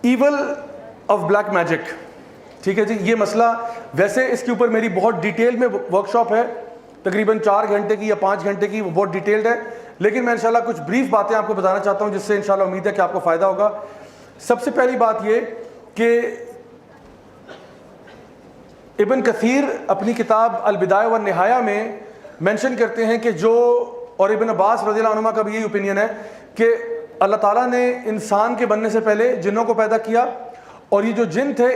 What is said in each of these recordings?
Evil of black magic. ٹھیک ہے جی, یہ مسئلہ ویسے اس کے اوپر میری بہت ڈیٹیل میں ورک شاپ ہے, تقریباً 4 گھنٹے کی یا 5 گھنٹے کی, وہ بہت ڈیٹیلڈ ہے, لیکن میں انشاءاللہ کچھ بریف باتیں آپ کو بتانا چاہتا ہوں جس سے انشاءاللہ امید ہے کہ آپ کو فائدہ ہوگا. سب سے پہلی بات یہ کہ ابن کثیر اپنی کتاب البدایہ والنہایہ میں مینشن کرتے ہیں کہ جو, اور ابن عباس رضی اللہ عنہما کا بھی یہی اوپینین ہے کہ اللہ تعالیٰ نے انسان کے بننے سے پہلے جنوں کو پیدا کیا, اور یہ جو جن تھے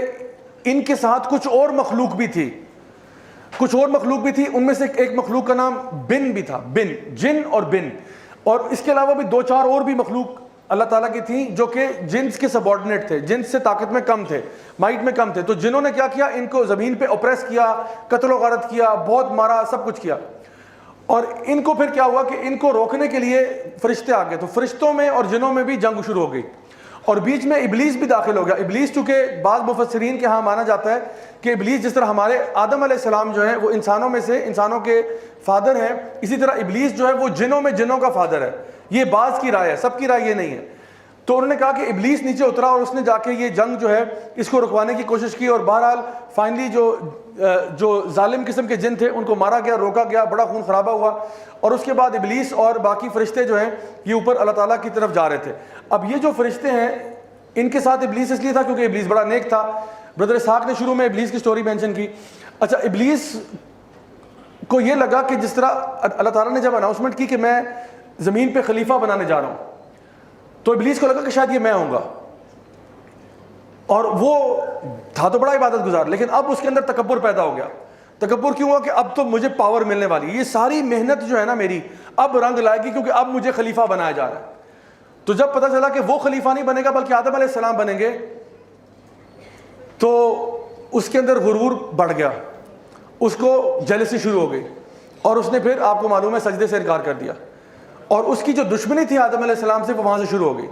ان کے ساتھ کچھ اور مخلوق بھی تھی, ان میں سے ایک مخلوق کا نام بن بھی تھا, بن, جن اور بن, اور اس کے علاوہ بھی 2-4 اور بھی مخلوق اللہ تعالیٰ کی تھیں جو کہ جنس کے سبارڈینیٹ تھے, جنس سے طاقت میں کم تھے, مائٹ میں کم تھے. تو جنہوں نے کیا کیا, ان کو زمین پہ اوپریس کیا, قتل و غارت کیا, بہت مارا, سب کچھ کیا. اور ان کو پھر کیا ہوا کہ ان کو روکنے کے لیے فرشتے آ گئے, تو فرشتوں میں اور جنوں میں بھی جنگ شروع ہو گئی, اور بیچ میں ابلیس بھی داخل ہو گیا. ابلیس چونکہ بعض مفسرین کے ہاں مانا جاتا ہے کہ ابلیس جس طرح ہمارے آدم علیہ السلام جو ہیں وہ انسانوں میں سے, انسانوں کے فادر ہیں, اسی طرح ابلیس جو ہے وہ جنوں میں جنوں کا فادر ہے. یہ بعض کی رائے ہے, سب کی رائے یہ نہیں ہے. تو انہوں نے کہا کہ ابلیس نیچے اترا اور اس نے جا کے یہ جنگ جو ہے اس کو رکوانے کی کوشش کی, اور بہرحال فائنلی جو ظالم قسم کے جن تھے ان کو مارا گیا, روکا گیا, بڑا خون خرابہ ہوا, اور اس کے بعد ابلیس اور باقی فرشتے جو ہیں یہ اوپر اللہ تعالیٰ کی طرف جا رہے تھے. اب یہ جو فرشتے ہیں ان کے ساتھ ابلیس اس لیے تھا کیونکہ ابلیس بڑا نیک تھا. بردر اسحاق نے شروع میں ابلیس کی سٹوری مینشن کی. اچھا, ابلیس کو یہ لگا کہ جس طرح اللہ تعالیٰ نے جب اناؤنسمنٹ کی کہ میں زمین پہ خلیفہ بنانے جا رہا ہوں, تو ابلیس کو لگا کہ شاید یہ میں ہوں گا, اور وہ تھا تو بڑا عبادت گزار, لیکن اب اس کے اندر تکبر پیدا ہو گیا. تکبر کیوں ہوا کہ اب تو مجھے پاور ملنے والی, یہ ساری محنت جو ہے نا میری اب رنگ لائے گی کیونکہ اب مجھے خلیفہ بنایا جا رہا ہے. تو جب پتہ چلا کہ وہ خلیفہ نہیں بنے گا بلکہ آدم علیہ السلام بنیں گے, تو اس کے اندر غرور بڑھ گیا, اس کو جیلسی شروع ہو گئی, اور اس نے پھر آپ کو معلوم ہے سجدے سے انکار کر دیا. اور اس کی جو دشمنی تھی آدم علیہ السلام سے وہ وہاں سے شروع ہو گئی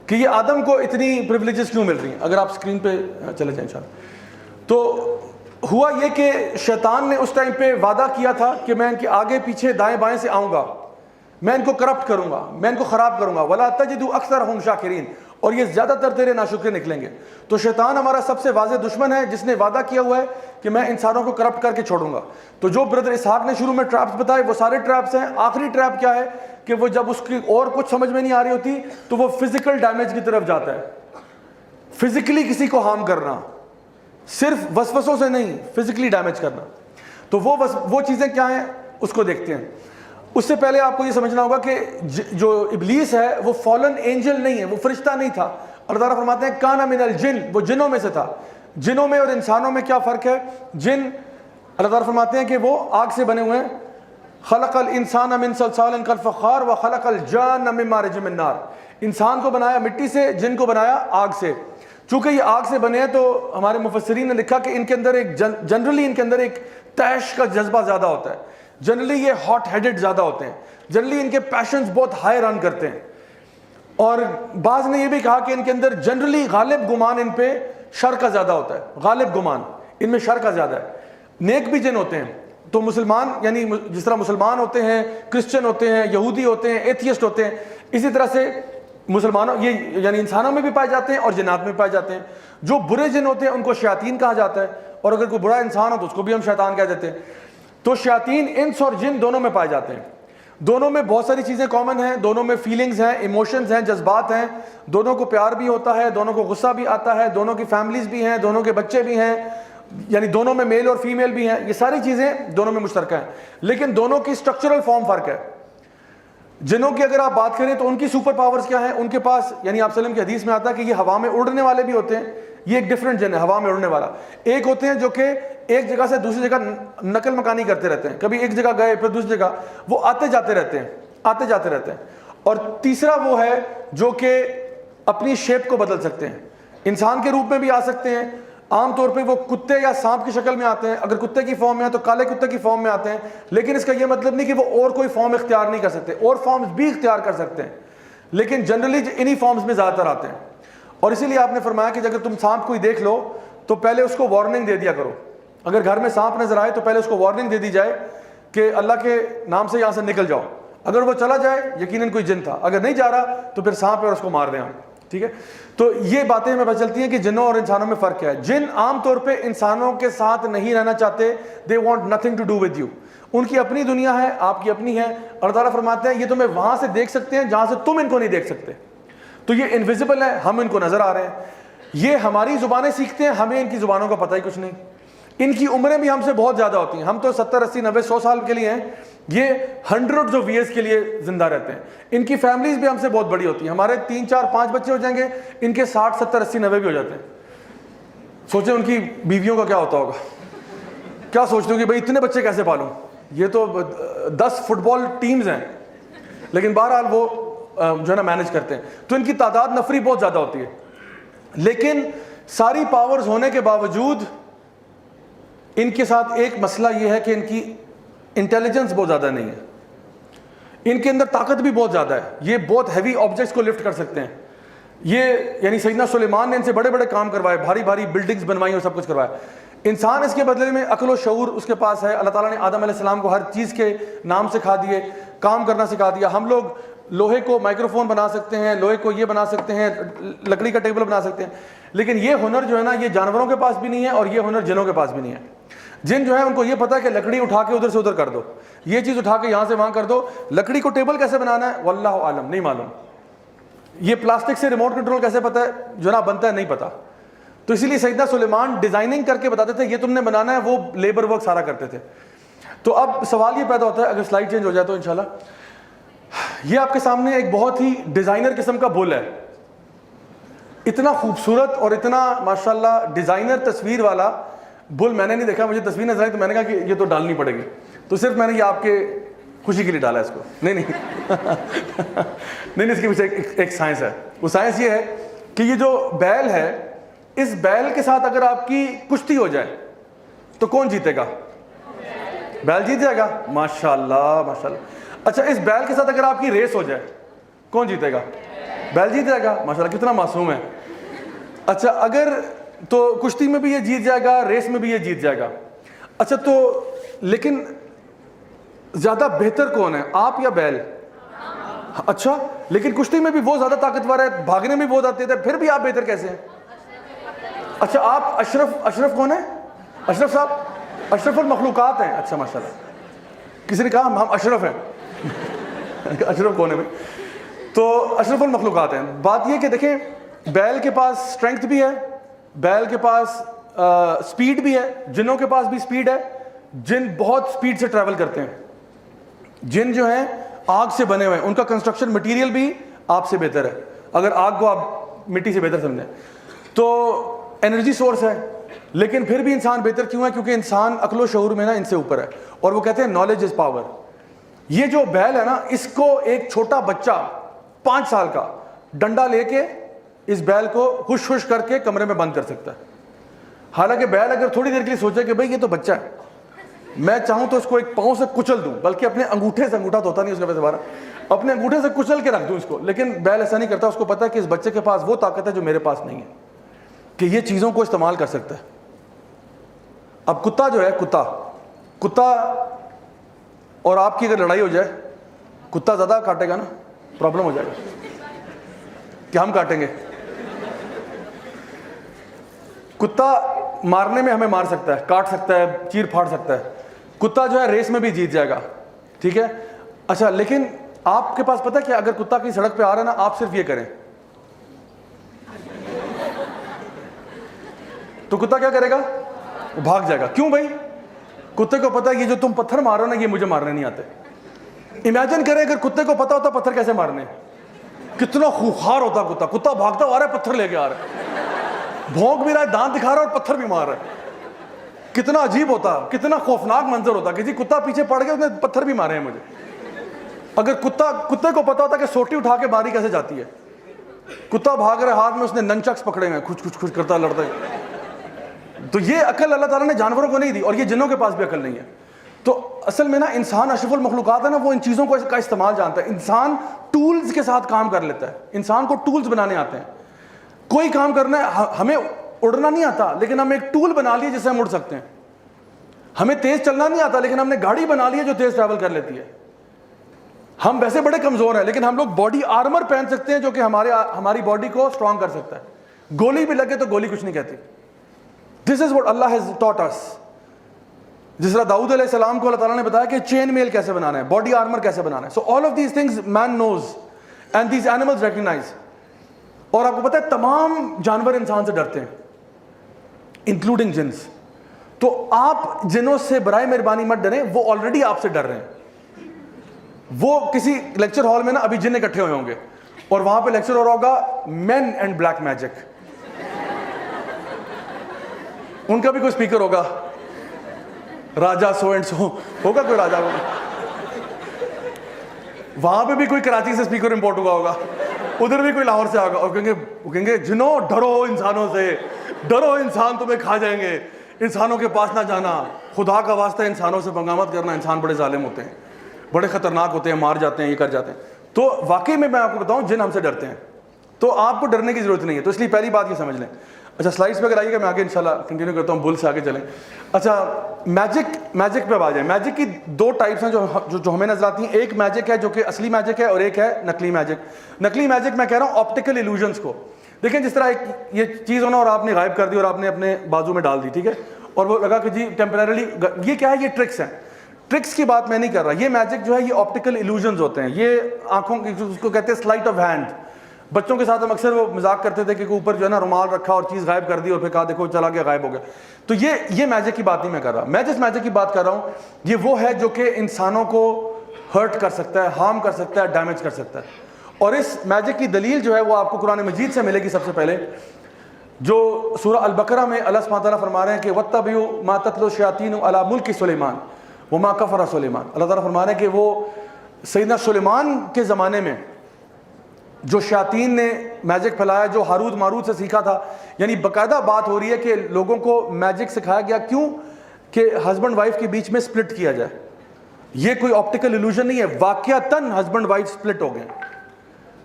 کہ یہ آدم کو اتنی پریولیجز کیوں مل رہی ہیں. اگر آپ اسکرین پہ چلے جائیں انشاءاللہ. تو ہوا یہ کہ شیطان نے اس ٹائم پہ وعدہ کیا تھا کہ میں ان کے آگے پیچھے دائیں بائیں سے آؤں گا, میں ان کو کرپٹ کروں گا, میں ان کو خراب کروں گا. وَلَا تَجِدُ أَكْثَرَهُمْ شَاكِرِينَ, اور یہ زیادہ تر تیرے ناشکر نکلیں گے. تو شیطان ہمارا سب سے واضح دشمن ہے جس نے وعدہ کیا ہوا ہے کہ میں انسانوں کو کرپٹ کر کے چھوڑوں گا. تو جو بردر اسحاق نے شروع میں ٹریپس بتائے وہ سارے ٹریپس ہیں. آخری ٹریپ کیا ہے کہ وہ جب اس کی اور کچھ سمجھ میں نہیں آ رہی ہوتی تو وہ فزیکل ڈیمیج کی طرف جاتا ہے. فزیکلی کسی کو ہارم کرنا, صرف وسوسوں سے نہیں, فزیکلی ڈیمیج کرنا. تو وہ چیزیں کیا ہیں اس کو دیکھتے ہیں. اس سے پہلے آپ کو یہ سمجھنا ہوگا کہ جو ابلیس ہے وہ فالن اینجل نہیں ہے, وہ فرشتہ نہیں تھا. اللہ تعالیٰ فرماتے ہیں کان من الجن, وہ جنوں میں سے تھا. جنوں میں اور انسانوں میں کیا فرق ہے؟ جن اللہ تعالیٰ فرماتے ہیں کہ وہ آگ سے بنے ہوئے ہیں. خلق الانسان من صلصال کالفخار وخلق الجان من مارج من نار. انسان کو بنایا مٹی سے, جن کو بنایا آگ سے. چونکہ یہ آگ سے بنے ہیں تو ہمارے مفسرین نے لکھا کہ ان کے اندر ایک جنرلی ان کے اندر ایک تیش کا جذبہ زیادہ ہوتا ہے. جنرلی یہ ہاٹ ہیڈڈ زیادہ ہوتے ہیں, جنرلی ان کے پیشنز بہت ہائی رن کرتے ہیں. اور بعض نے یہ بھی کہا کہ ان کے اندر جنرلی غالب گمان ان پہ شر کا زیادہ ہوتا ہے. غالب گمان ان میں شر کا زیادہ ہے. نیک بھی جن ہوتے ہیں. تو مسلمان یعنی جس طرح مسلمان ہوتے ہیں, کرسچن ہوتے ہیں, یہودی ہوتے ہیں, ایتھیسٹ ہوتے ہیں, اسی طرح سے مسلمانوں یہ یعنی انسانوں میں بھی پائے جاتے ہیں اور جنات میں پائے جاتے ہیں. جو برے جن ہوتے ہیں ان کو شیاطین کہا جاتا ہے, اور اگر کوئی برا انسان ہو تو اس کو بھی ہم شیطان کہہ دیتے ہیں. تو شیاطین انس اور جن دونوں میں پائے جاتے ہیں. دونوں میں بہت ساری چیزیں کامن ہیں. دونوں میں فیلنگز ہیں, ایموشنز ہیں, جذبات ہیں. دونوں کو پیار بھی ہوتا ہے, دونوں کو غصہ بھی آتا ہے, دونوں کی فیملیز بھی ہیں, دونوں کے بچے بھی ہیں, یعنی دونوں میں میل اور فیمیل بھی ہیں. یہ ساری چیزیں دونوں میں مشترکہ ہیں, لیکن دونوں کی اسٹرکچرل فارم فرق ہے. جنوں کی اگر آپ بات کریں تو ان کی سپر پاورز کیا ہیں؟ ان کے پاس یعنی آپ وسلم کی حدیث میں آتا ہے کہ یہ ہوا میں اڑنے والے بھی ہوتے ہیں. یہ ایک ڈفرنٹ جن ہے ہوا میں اڑنے والا. ایک ہوتے ہیں جو کہ ایک جگہ سے دوسری جگہ نقل مکانی کرتے رہتے ہیں, کبھی ایک جگہ گئے پھر دوسری جگہ, وہ آتے جاتے رہتے ہیں. اور تیسرا وہ ہے جو کہ اپنی شیپ کو بدل سکتے ہیں, انسان کے روپ میں بھی آ سکتے ہیں. عام طور پہ وہ کتے یا سانپ کی شکل میں آتے ہیں. اگر کتے کی فارم میں ہیں تو کالے کتے کی فارم میں آتے ہیں, لیکن اس کا یہ مطلب نہیں کہ وہ اور کوئی فارم اختیار نہیں کر سکتے. اور فارمز بھی اختیار کر سکتے ہیں, لیکن جنرلی انہی فارمز میں زیادہ تر آتے ہیں. اور اسی لیے آپ نے فرمایا کہ اگر تم سانپ کوئی دیکھ لو تو پہلے اس کو وارننگ دے دیا کرو. اگر گھر میں سانپ نظر آئے تو پہلے اس کو وارننگ دے دی جائے کہ اللہ کے نام سے یہاں سے نکل جاؤ. اگر وہ چلا جائے یقیناً کوئی جن تھا, اگر نہیں جا رہا تو پھر سانپ ہے اور اس کو مار دیں. ٹھیک ہے. تو یہ باتیں ہمیں پتہ چلتی ہیں کہ جنوں اور انسانوں میں فرق کیا ہے. جن عام طور پہ انسانوں کے ساتھ نہیں رہنا چاہتے, they want nothing to do with you. ان کی اپنی دنیا ہے, آپ کی اپنی ہے. اللہ تعالیٰ فرماتے ہیں یہ تمہیں وہاں سے دیکھ سکتے ہیں جہاں سے تم ان کو نہیں دیکھ سکتے. تو یہ انویزیبل ہے, ہم ان کو نظر آ رہے ہیں. یہ ہماری زبانیں سیکھتے ہیں, ہمیں ان کی زبانوں کا پتہ ہی کچھ نہیں. ان کی عمریں بھی ہم سے بہت زیادہ ہوتی ہیں, ہم تو 70 80 90 100 سال کے لیے ہیں, یہ ہنڈریڈز آف ایئرس کے لیے زندہ رہتے ہیں. ان کی فیملیز بھی ہم سے بہت بڑی ہوتی ہیں, ہمارے 3 4 5 بچے ہو جائیں گے, ان کے 60 70 80 90 بھی ہو جاتے ہیں. سوچیں ان کی بیویوں کا کیا ہوتا ہوگا, کیا سوچتے ہوں کہ بھائی اتنے بچے کیسے پالوں. یہ تو 10 فٹ بال ٹیمز ہیں, لیکن بہرحال وہ جو ہے نا مینج کرتے ہیں. تو ان کی تعداد نفری بہت زیادہ ہوتی ہے, لیکن ساری پاورز ہونے کے باوجود ان کے ساتھ ایک مسئلہ یہ ہے کہ ان کی انٹیلیجنس بہت زیادہ نہیں ہے. ان کے اندر طاقت بھی بہت زیادہ ہے, یہ بہت ہیوی آبجیکٹس کو لفٹ کر سکتے ہیں. یہ یعنی سیدنا سلیمان نے ان سے بڑے بڑے کام کروائے, بھاری بھاری بلڈنگز بنوائی اور سب کچھ کروایا. انسان اس کے بدلے میں عقل و شعور اس کے پاس ہے. اللہ تعالیٰ نے آدم علیہ السلام کو ہر چیز کے نام سکھا دیے, کام کرنا سکھا دیا. ہم لوگ لوہے کو مائکرو فون بنا سکتے ہیں, لوہے کو یہ بنا سکتے ہیں, لکڑی کا ٹیبل بنا سکتے ہیں, لیکن یہ ہنر جو ہے نا یہ جانوروں کے پاس بھی نہیں ہے, اور یہ ہنر جنوں کے پاس بھی نہیں ہے. جن جو ہے ان کو یہ پتا ہے کہ لکڑی اٹھا کے ادھر سے ادھر کر دو, یہ چیز اٹھا کے یہاں سے وہاں کر دو. لکڑی کو ٹیبل کیسے بنانا ہے واللہ عالم, نہیں معلوم. یہ پلاسٹک سے ریموٹ کنٹرول کیسے پتا ہے جو نا بنتا ہے, نہیں پتا. تو اسی لیے سیدنا سلیمان ڈیزائننگ کر کے بتاتے تھے یہ تم نے بنانا ہے, وہ لیبر ورک سارا کرتے تھے. تو اب سوال یہ پیدا ہوتا ہے, اگر سلائڈ چینج ہو جائے تو انشاءاللہ, یہ آپ کے سامنے ایک بہت ہی ڈیزائنر قسم کا بل ہے. اتنا خوبصورت اور اتنا ماشاءاللہ ڈیزائنر تصویر والا بل میں نے نہیں دیکھا. مجھے تصویر نظر آئی تو میں نے کہا کہ یہ تو ڈالنی پڑے گی, تو صرف میں نے یہ آپ کے خوشی کے لیے ڈالا ہے اس کو. نہیں نہیں اس کے پیچھے ایک سائنس ہے. وہ سائنس یہ ہے کہ یہ جو بیل ہے, اس بیل کے ساتھ اگر آپ کی کشتی ہو جائے تو کون جیتے گا؟ بیل جیت جائے گا. ماشاءاللہ ماشاءاللہ. اچھا اس بیل کے ساتھ اگر آپ کی ریس ہو جائے کون جیتے گا؟ بیل جیت جائے گا. ماشاءاللہ کتنا معصوم ہے. اچھا اگر تو کشتی میں بھی یہ جیت جائے گا, ریس میں بھی یہ جیت جائے گا. اچھا تو لیکن زیادہ بہتر کون ہے, آپ یا بیل؟ اچھا لیکن کشتی میں بھی وہ زیادہ طاقتور ہے, بھاگنے میں بہت آتے تھے, پھر بھی آپ بہتر کیسے ہیں؟ اچھا آپ اشرف کون ہے؟ اشرف صاحب اشرف المخلوقات ہیں. اچھا ماشاءاللہ, کسی نے کہا ہم اشرف ہیں. اشرف کون ہے بھائی؟ تو اشرف المخلوقات ہیں. بات یہ کہ دیکھیں بیل کے پاس اسٹرینگتھ بھی ہے, بیل کے پاس سپیڈ بھی ہے, جنوں کے پاس بھی سپیڈ ہے. جن بہت سپیڈ سے ٹریول کرتے ہیں. جن جو ہیں آگ سے بنے ہوئے ہیں, ان کا کنسٹرکشن مٹیریل بھی آپ سے بہتر ہے, اگر آگ کو آپ مٹی سے بہتر سمجھیں تو. انرجی سورس ہے, لیکن پھر بھی انسان بہتر کیوں ہے؟ کیونکہ انسان عقل و شعور میں نا ان سے اوپر ہے, اور وہ کہتے ہیں نالج از پاور. یہ جو بیل ہے نا, اس کو ایک چھوٹا بچہ 5 سال کا ڈنڈا لے کے اس بیل کو خوش خوش کر کے کمرے میں بند کر سکتا ہے. حالانکہ بیل اگر تھوڑی دیر کے لیے سوچے کہ بھائی یہ تو بچہ ہے, میں چاہوں تو اس کو ایک پاؤں سے کچل دوں, بلکہ اپنے انگوٹھے سے, انگوٹھا تو ہوتا نہیں اس کا ویسے بارہ, اپنے انگوٹھے سے کچل کے رکھ دوں اس کو. لیکن بیل ایسا نہیں کرتا, اس کو پتا ہے کہ اس بچے کے پاس وہ طاقت ہے جو میرے پاس نہیں ہے, کہ یہ چیزوں کو استعمال کر سکتا ہے. اب کتا جو ہے, کتا اور آپ کی اگر لڑائی ہو جائے, کتا زیادہ کاٹے گا نا, پرابلم ہو جائے گا کہ ہم کاٹیں گے. کتا مارنے میں ہمیں مار سکتا ہے, کاٹ سکتا ہے, چیر پھاڑ سکتا ہے. کتا جو ہے ریس میں بھی جیت جائے گا, ٹھیک ہے. اچھا لیکن آپ کے پاس پتہ کہ اگر کتا کی سڑک پہ آ رہا ہے نا, آپ صرف یہ کریں تو کتا کیا کرے گا؟ بھاگ جائے گا. کیوں بھائی؟ کتے کو پتا ہے یہ جو تم پتھر مار رہے ہو نا, یہ مجھے مارنے نہیں آتے. امیجن کریں اگر کتے کو پتا ہوتا پتھر کیسے مارنے, کتنا خوخار ہوتا کتا. کتا بھاگتا آ رہا ہے, پتھر لے کے آ رہا ہے, بھونک بھی رہا ہے, دانت دکھا رہا ہے اور پتھر بھی مار رہا ہے. کتنا عجیب ہوتا, کتنا خوفناک منظر ہوتا کہ جی کتا پیچھے پڑ گیا, اس نے پتھر بھی مارے ہیں مجھے. اگر کتے کو پتا ہوتا کہ سوٹی اٹھا کے ماری کیسے جاتی ہے, کتا بھاگ رہا ہے, ہاتھ میں اس نے ننچکس پکڑے ہیں, کچھ کرتا لڑتا ہے. تو یہ عقل اللہ تعالیٰ نے جانوروں کو نہیں دی, اور یہ جنوں کے پاس بھی عقل نہیں ہے. تو اصل میں نا انسان اشرف المخلوقات ہے نا, وہ ان چیزوں کا استعمال جانتا ہے. انسان ٹولز کے ساتھ کام کر لیتا ہے, انسان کو ٹولز بنانے آتے ہیں. کوئی کام کرنا ہے, ہمیں اڑنا نہیں آتا لیکن ہم ایک ٹول بنا لیے جس سے ہم اڑ سکتے ہیں. ہمیں تیز چلنا نہیں آتا لیکن ہم نے گاڑی بنا لی ہے جو تیز ٹریول کر لیتی ہے. ہم ویسے بڑے کمزور ہیں لیکن ہم لوگ باڈی آرمر پہن سکتے ہیں جو کہ ہماری باڈی کو اسٹرانگ کر سکتا ہے. گولی بھی لگے تو گولی کچھ نہیں کہتی. This is what Allah has taught us. جس طرح داؤد علیہ السلام کو اللہ تعالیٰ نے بتایا کہ چین میل کیسے بنانا ہے, باڈی آرمر کیسے بنانا ہے. So all of these things man knows and these animals recognise. اور آپ کو پتہ ہے تمام جانور انسان سے ڈرتے ہیں انکلوڈنگ جنس. تو آپ جنوں سے برائے مہربانی مت ڈریں, وہ آلریڈی آپ سے ڈر رہے ہیں. وہ کسی لیکچر ہال میں نا ابھی جن اکٹھے ہوئے ہوں گے اور وہاں پہ لیکچر ہو رہا ہوگا مین اینڈ بلیک میجک. ان کا بھی کوئی اسپیکر ہوگا, راجا سو اینڈ سو ہوگا, کوئی راجا ہوگا. وہاں پہ بھی کوئی کراچی سے اسپیکر امپورٹ ہوا ہوگا, ادھر بھی کوئی لاہور سے آگا, اور کہیں گے جنوں ڈرو انسانوں سے, ڈرو انسان تمہیں کھا جائیں گے, انسانوں کے پاس نہ جانا, خدا کا واسطہ انسانوں سے پنگا مت کرنا, انسان بڑے ظالم ہوتے ہیں, بڑے خطرناک ہوتے ہیں, مار جاتے ہیں, یہ کر جاتے ہیں. تو واقعی میں آپ کو بتاؤں جن ہم سے ڈرتے ہیں, تو آپ کو ڈرنے کی ضرورت نہیں ہے. تو اس لیے پہلی بات یہ سمجھ لیں. اچھا سلائڈس پہ اگر آئیے گا, میں آگے انشاءاللہ کنٹینیو کرتا ہوں, بل سے آگے چلیں. اچھا میجک پہ آ جائیں. میجک کی دو ٹائپس ہیں جو ہمیں نظر آتی ہیں. ایک میجک ہے جو کہ اصلی میجک ہے, اور ایک ہے نقلی میجک. نقلی میجک میں کہہ رہا ہوں آپٹیکل ایلوژنس کو. دیکھیں جس طرح ایک یہ چیز ہونا اور آپ نے غائب کر دی اور آپ نے اپنے بازو میں ڈال دی, ٹھیک ہے, اور وہ لگا کہ جی ٹیمپریرلی, یہ کیا ہے, یہ ٹرکس ہیں. ٹرکس کی بات میں نہیں کر رہا. یہ میجک جو ہے یہ آپٹیکل ایلوژنز ہوتے ہیں. یہ آنکھوں کی, اس کو کہتے ہیں سلائٹ آف ہینڈ. بچوں کے ساتھ ہم اکثر وہ مذاق کرتے تھے کہ اوپر جو ہے نا رومال رکھا اور چیز غائب کر دی اور پھر کہا دیکھو چلا گیا, غائب ہو گیا. تو یہ میجک کی بات نہیں میں کر رہا. میں جس میجک کی بات کر رہا ہوں یہ وہ ہے جو کہ انسانوں کو ہرٹ کر سکتا ہے, ہارم کر سکتا ہے, ڈیمیج کر سکتا ہے. اور اس میجک کی دلیل جو ہے وہ آپ کو قرآن مجید سے ملے گی. سب سے پہلے جو سورہ البقرہ میں اللہ سبحانہ تعالیٰ فرما رہے ہیں کہ وَاتَّبِعُوا مَا تَتْلُو الشَّيَاطِينُ عَلَىٰ مُلْكِ سُلَيْمَانَ وَمَا كَفَرَ سُلَيْمَانُ. اللہ تعالیٰ فرما رہے ہیں کہ وہ سیدنا سلیمان کے زمانے میں جو شیاطین نے میجک پھیلایا, جو ہاروت ماروت سے سیکھا تھا, یعنی باقاعدہ بات ہو رہی ہے کہ لوگوں کو میجک سکھایا گیا. کیوں؟ کہ ہسبینڈ وائف کے بیچ میں سپلٹ کیا جائے. یہ کوئی آپٹیکل ایلوژن نہیں ہے, واقعتاً ہسبینڈ وائف سپلٹ ہو گئے.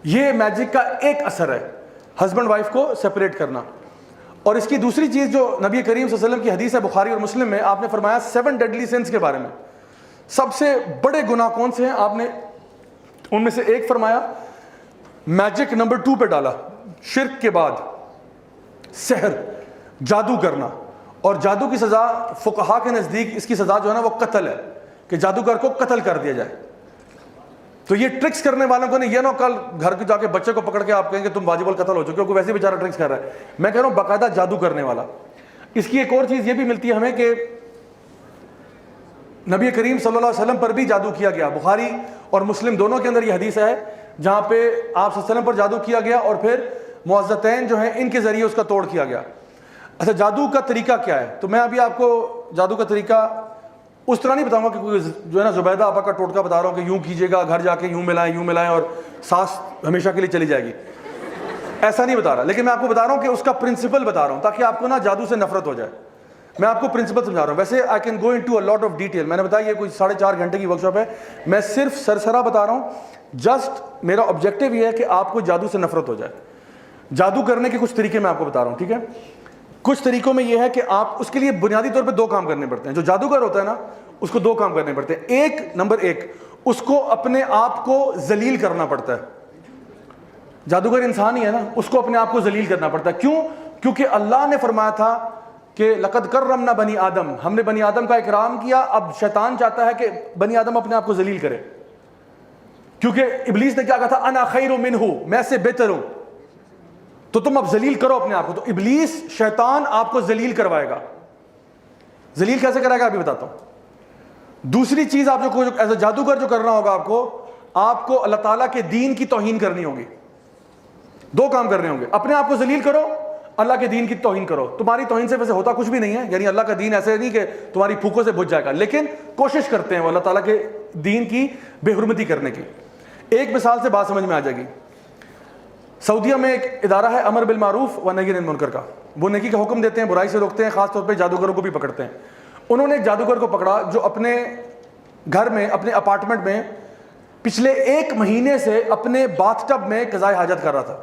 یہ میجک کا ایک اثر ہے, ہسبینڈ وائف کو سپریٹ کرنا. اور اس کی دوسری چیز جو نبی کریم صلی اللہ علیہ وسلم کی حدیث ہے بخاری اور مسلم میں, آپ نے فرمایا 7 ڈیڈلی سنس کے بارے میں, سب سے بڑے گناہ کون سے ہیں, آپ نے ان میں سے ایک فرمایا میجک نمبر 2 پہ ڈالا, شرک کے بعد سحر, جادو کرنا. اور جادو کی سزا فقہا کے نزدیک اس کی سزا جو ہے نا وہ قتل ہے, کہ جادوگر کو قتل کر دیا جائے. تو یہ ٹرکس کرنے والوں کو نہیں, یہ نہ کل گھر کے جا کے بچے کو پکڑ کے آپ کہیں گے تم واجب القتل ہو چکے, کیونکہ ویسے بیچارہ ٹرکس کر رہا ہے. میں کہہ رہا ہوں باقاعدہ جادو کرنے والا. اس کی ایک اور چیز یہ بھی ملتی ہے ہمیں کہ نبی کریم صلی اللہ علیہ وسلم پر بھی جادو کیا گیا. بخاری اور مسلم دونوں کے اندر یہ حدیث ہے جہاں پہ آپ صلی اللہ علیہ وسلم پر جادو کیا گیا اور پھر معزتین جو ہیں ان کے ذریعے اس کا توڑ کیا گیا. اچھا جادو کا طریقہ کیا ہے؟ تو میں ابھی آپ کو جادو کا طریقہ اس طرح نہیں بتاؤں گا کہ کوئی جو ہے نا زبیدہ آپا کا ٹوٹکا بتا رہا ہوں کہ یوں کیجیے گا, گھر جا کے یوں ملائیں اور سانس ہمیشہ کے لیے چلی جائے گی, ایسا نہیں بتا رہا. لیکن میں آپ کو بتا رہا ہوں کہ اس کا پرنسپل بتا رہا ہوں تاکہ آپ کو نا جادو سے نفرت ہو جائے. میں آپ کو پرنسپل سمجھا رہا ہوں. ویسے I can go into a lot of detail. میں نے بتایا یہ کوئی 4.5 گھنٹے کی ورک شاپ ہے, میں صرف سرسرا بتا رہا ہوں. جسٹ میرا آبجیکٹیو یہ ہے کہ آپ کو جادو سے نفرت ہو جائے. جادو کرنے کے کچھ طریقے میں آپ کو بتا رہا ہوں, ٹھیک ہے. کچھ طریقوں میں یہ ہے کہ آپ اس کے لیے بنیادی طور پہ 2 کام کرنے پڑتے ہیں. جو جادوگر ہوتا ہے نا اس کو 2 کام کرنے پڑتے ہیں. نمبر 1 اس کو اپنے آپ کو ذلیل کرنا پڑتا ہے. جادوگر انسان ہی ہے نا, اس کو اپنے آپ کو ذلیل کرنا پڑتا ہے. کیوں؟ کیونکہ اللہ نے فرمایا تھا کہ لقد کرمنا بنی آدم, ہم نے بنی آدم کا اکرام کیا. اب شیطان چاہتا ہے کہ بنی آدم اپنے آپ کو ذلیل کرے, کیونکہ ابلیس نے کیا کہا تھا انا خیر منہ, میں سے بہتر ہوں, تو تم اب ذلیل کرو اپنے آپ کو. تو ابلیس شیطان آپ کو ذلیل کروائے گا. ذلیل کیسے کرائے گا ابھی بتاتا ہوں. دوسری چیز آپ جو ایز اے جادوگر جو کرنا ہوگا آپ کو اللہ تعالیٰ کے دین کی توہین کرنی ہوگی. 2 کام کرنے ہوں گے. اپنے آپ کو ذلیل کرو, اللہ کے دین کی توہین کرو. تمہاری توہین سے ویسے ہوتا کچھ بھی نہیں ہے, یعنی اللہ کا دین ایسے نہیں کہ تمہاری پھوکوں سے بجھ جائے گا, لیکن کوشش کرتے ہیں وہ اللہ تعالیٰ کے دین کی بے حرمتی کرنے کی. ایک مثال سے بات سمجھ میں آ جائے گی. سعودیہ میں ایک ادارہ ہے امر بالمعروف و نہی عن المنکر کا. وہ نیکی کا حکم دیتے ہیں, برائی سے روکتے ہیں, خاص طور پہ جادوگروں کو بھی پکڑتے ہیں. انہوں نے ایک جادوگر کو پکڑا جو اپنے گھر میں, اپنے اپارٹمنٹ میں پچھلے 1 مہینے سے اپنے باتھ ٹب میں قضائے حاجت کر رہا تھا.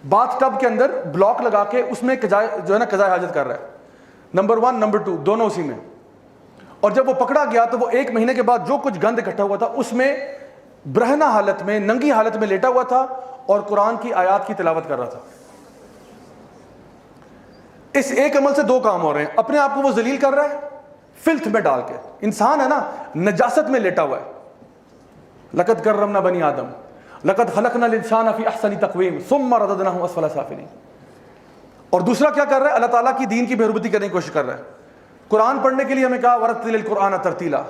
باتھ ٹب کے اندر بلاک لگا کے اس میں جو ہے نا قضائے حاجت کر رہا ہے. نمبر 1 نمبر 2 دونوں اسی میں. اور جب وہ پکڑا گیا تو وہ 1 مہینے کے بعد جو کچھ گند اکٹھا ہوا تھا اس میں برہنہ حالت میں, ننگی حالت میں لیٹا ہوا تھا اور قرآن کی آیات کی تلاوت کر رہا تھا. اس ایک عمل سے دو کام ہو رہے ہیں, اپنے آپ کو وہ ذلیل کر رہا ہے فلتھ میں ڈال کے, انسان ہے نا نجاست میں لیٹا ہوا ہے. لقد کرمنا بنی آدم لقد خلقنا الانسان فی احسن تقویم ثم رددناہ اسفل سافلین. اور دوسرا کیا کر رہا ہے, اللہ تعالیٰ کی دین کی بے رغبتی کرنے کی کوشش کر رہا ہے. قرآن پڑھنے کے لیے ہمیں کہا ورتل القرآن ترتیلا,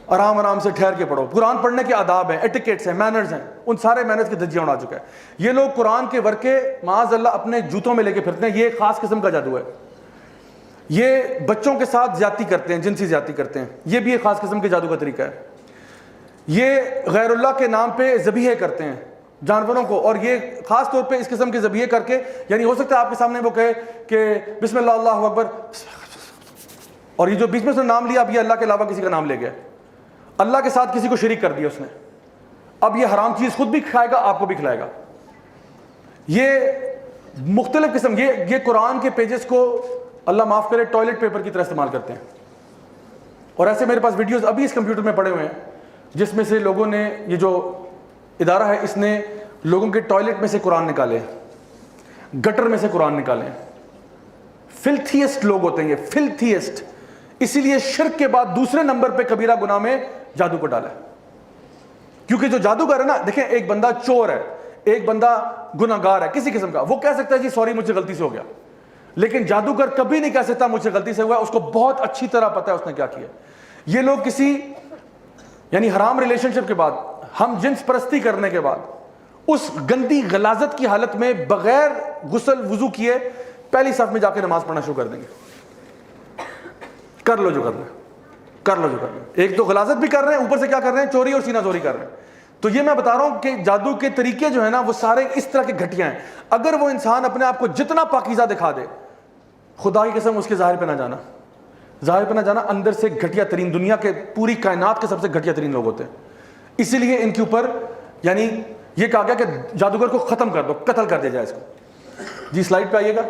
آرام آرام سے ٹھہر کے پڑھو. قرآن پڑھنے کے آداب ہیں, ایٹیکیٹس ہیں, مینرز ہیں, ان سارے مینرز کی دھجیاں اڑا چکا ہے. یہ لوگ قرآن کے ورقے معاذ اللہ اپنے جوتوں میں لے کے پھرتے ہیں, یہ خاص قسم کا جادو ہے. یہ بچوں کے ساتھ زیادتی کرتے ہیں, جنسی زیادتی کرتے ہیں, یہ بھی ایک خاص قسم کے جادو کا طریقہ ہے. یہ غیر اللہ کے نام پہ ذبیحے کرتے ہیں جانوروں کو, اور یہ خاص طور پہ اس قسم کے ذبیحے کر کے, یعنی ہو سکتا ہے آپ کے سامنے وہ کہے کہ بسم اللہ اللہ اکبر, اور یہ جو بیچ میں سے نام لیا اب یہ اللہ کے علاوہ کسی کا نام لے گیا, اللہ کے ساتھ کسی کو شریک کر دیا اس نے. اب یہ حرام چیز خود بھی کھائے گا, آپ کو بھی کھلائے گا. یہ مختلف قسم, یہ قرآن کے پیجز کو اللہ معاف کرے ٹوائلٹ پیپر کی طرح استعمال کرتے ہیں. اور ایسے میرے پاس ویڈیوز ابھی اس کمپیوٹر میں پڑے ہوئے ہیں جس میں سے لوگوں نے, یہ جو ادارہ ہے اس نے لوگوں کے ٹوائلٹ میں سے قرآن نکالے, گٹر میں سے قرآن نکالے. فلتھیسٹ لوگ ہوتے ہیں یہ, فلتھیسٹ. اسی لیے شرک کے بعد دوسرے نمبر پہ کبیرہ گناہ میں جادو کو ڈالا ہے. کیونکہ جو جادوگر ہے نا, دیکھیں ایک بندہ چور ہے, ایک بندہ گناہگار ہے کسی قسم کا, وہ کہہ سکتا ہے جی سوری مجھ سے غلطی سے ہو گیا, لیکن جادوگر کبھی نہیں کہہ سکتا مجھ سے غلطی سے ہوا, اس کو بہت اچھی طرح پتا ہے اس نے کیا کیا. یہ لوگ کسی یعنی حرام ریلیشن شپ کے بعد, ہم جنس پرستی کرنے کے بعد, اس گندی غلاظت کی حالت میں بغیر غسل وضو کیے پہلی صف میں جا کے نماز پڑھنا شروع کر دیں گے. کر لو جو کرنا ہے, کر لو جو کرنا ہے. ایک تو غلاظت بھی کر رہے ہیں, اوپر سے کیا کر رہے ہیں, چوری اور سینہ زوری کر رہے ہیں. تو یہ میں بتا رہا ہوں کہ جادو کے طریقے جو ہیں نا وہ سارے اس طرح کے گھٹیا ہیں. اگر وہ انسان اپنے آپ کو جتنا پاکیزہ دکھا دے, خدا کی قسم اس کے ظاہر پہ نہ جانا, ظاہر پہ نہ جانا, اندر سے گھٹیا ترین, دنیا کے پوری کائنات کے سب سے گھٹیا ترین لوگ ہوتے ہیں. اسی لیے ان کے اوپر یعنی یہ کہا گیا کہ جادوگر کو ختم کر دو, قتل کر دیا جائے اس کو. جی سلائڈ پہ آئیے گا.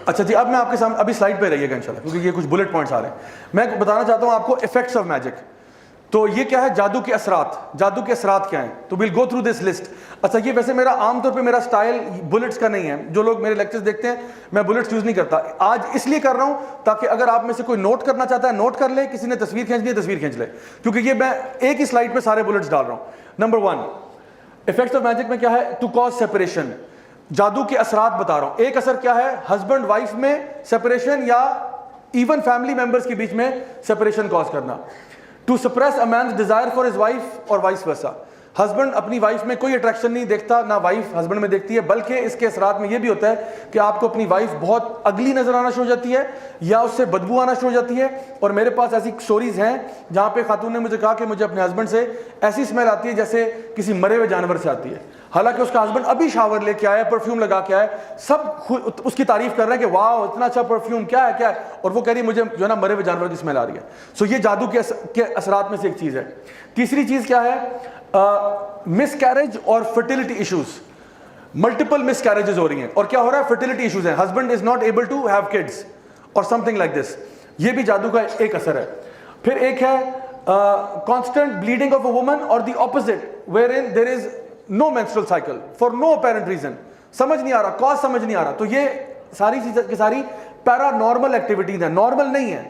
اچھا جی, اب میں آپ کے سامنے, ابھی سلائڈ پہ رہیے گا انشاءاللہ, کیونکہ یہ کچھ بلٹ پوائنٹس آ رہے ہیں. میں بتانا چاہتا ہوں آپ کو ایفیکٹس آف میجک. تو یہ کیا ہے جادو کے اثرات, جادو کے اثرات کیا ہیں, تو well go through this list. اچھا یہ ویسے میرا عام طور پہ میرا سٹائل بلٹس کا نہیں ہے, جو لوگ میرے لیکچرز دیکھتے ہیں میں بلٹس یوز نہیں کرتا. آج اس لیے کر رہا ہوں تاکہ اگر آپ میں سے کوئی نوٹ کرنا چاہتا ہے نوٹ کر لے, کسی نے تصویر کھینچ لی تصویر کھینچ لے, کیونکہ یہ میں ایک ہی سلائڈ پہ سارے بلٹس ڈال رہا ہوں. نمبر 1 ایفیکٹس آف میجک میں کیا ہے, ٹو کاز سیپریشن. جادو کے اثرات بتا رہا ہوں. ایک اثر کیا ہے, ہسبینڈ وائف میں سیپریشن یا ایون فیملی ممبرس کے بیچ میں سیپریشن کاز کرنا. To suppress a man's desire for his wife اور وائس ورسا. ہسبینڈ اپنی وائف میں کوئی اٹریکشن نہیں دیکھتا, نہ وائف ہسبینڈ میں دیکھتی ہے, بلکہ اس کے اثرات میں یہ بھی ہوتا ہے کہ آپ کو اپنی وائف بہت اگلی نظر آنا شروع ہو جاتی ہے یا اس سے بدبو آنا شروع ہو جاتی ہے. اور میرے پاس ایسی سٹوریز ہیں جہاں پہ خاتون نے مجھے کہا کہ مجھے اپنے ہسبینڈ سے ایسی اسمیل آتی ہے جیسے کسی مرے ہوئے جانور سے آتی ہے, حالانکہ اس کا ہسبینڈ ابھی شاور لے کے آیا, پرفیوم لگا کے آیا, سب اس کی تعریف کر رہے ہیں کہ واو اتنا اچھا پرفیوم, کیا ہے کیا ہے, اور وہ کہہ رہی ہے مجھے جو ہے نا مرے ہوئے جانور کی اسمیل آ رہی ہے. سو یہ جادو کے اثرات میں سے ایک چیز ہے. تیسری چیز کیا ہے, مس کیریج اور fertility issues. Multiple miscarriages ہو رہی ہیں, اور کیا ہو رہا ہے, فرٹیلٹی ایشوز ہیں, husband is not able to have kids اور سم تھنگ لائک دس. یہ بھی جادو کا ایک اثر ہے. پھر ایک ہے constant bleeding of a woman اور the opposite where in there is no menstrual cycle for no apparent reason. سمجھ نہیں آ رہا, کاز سمجھ نہیں آ رہا. تو یہ ساری چیزیں کی ساری پیرا نارمل ایکٹیویٹیز ہیں, نارمل نہیں ہیں.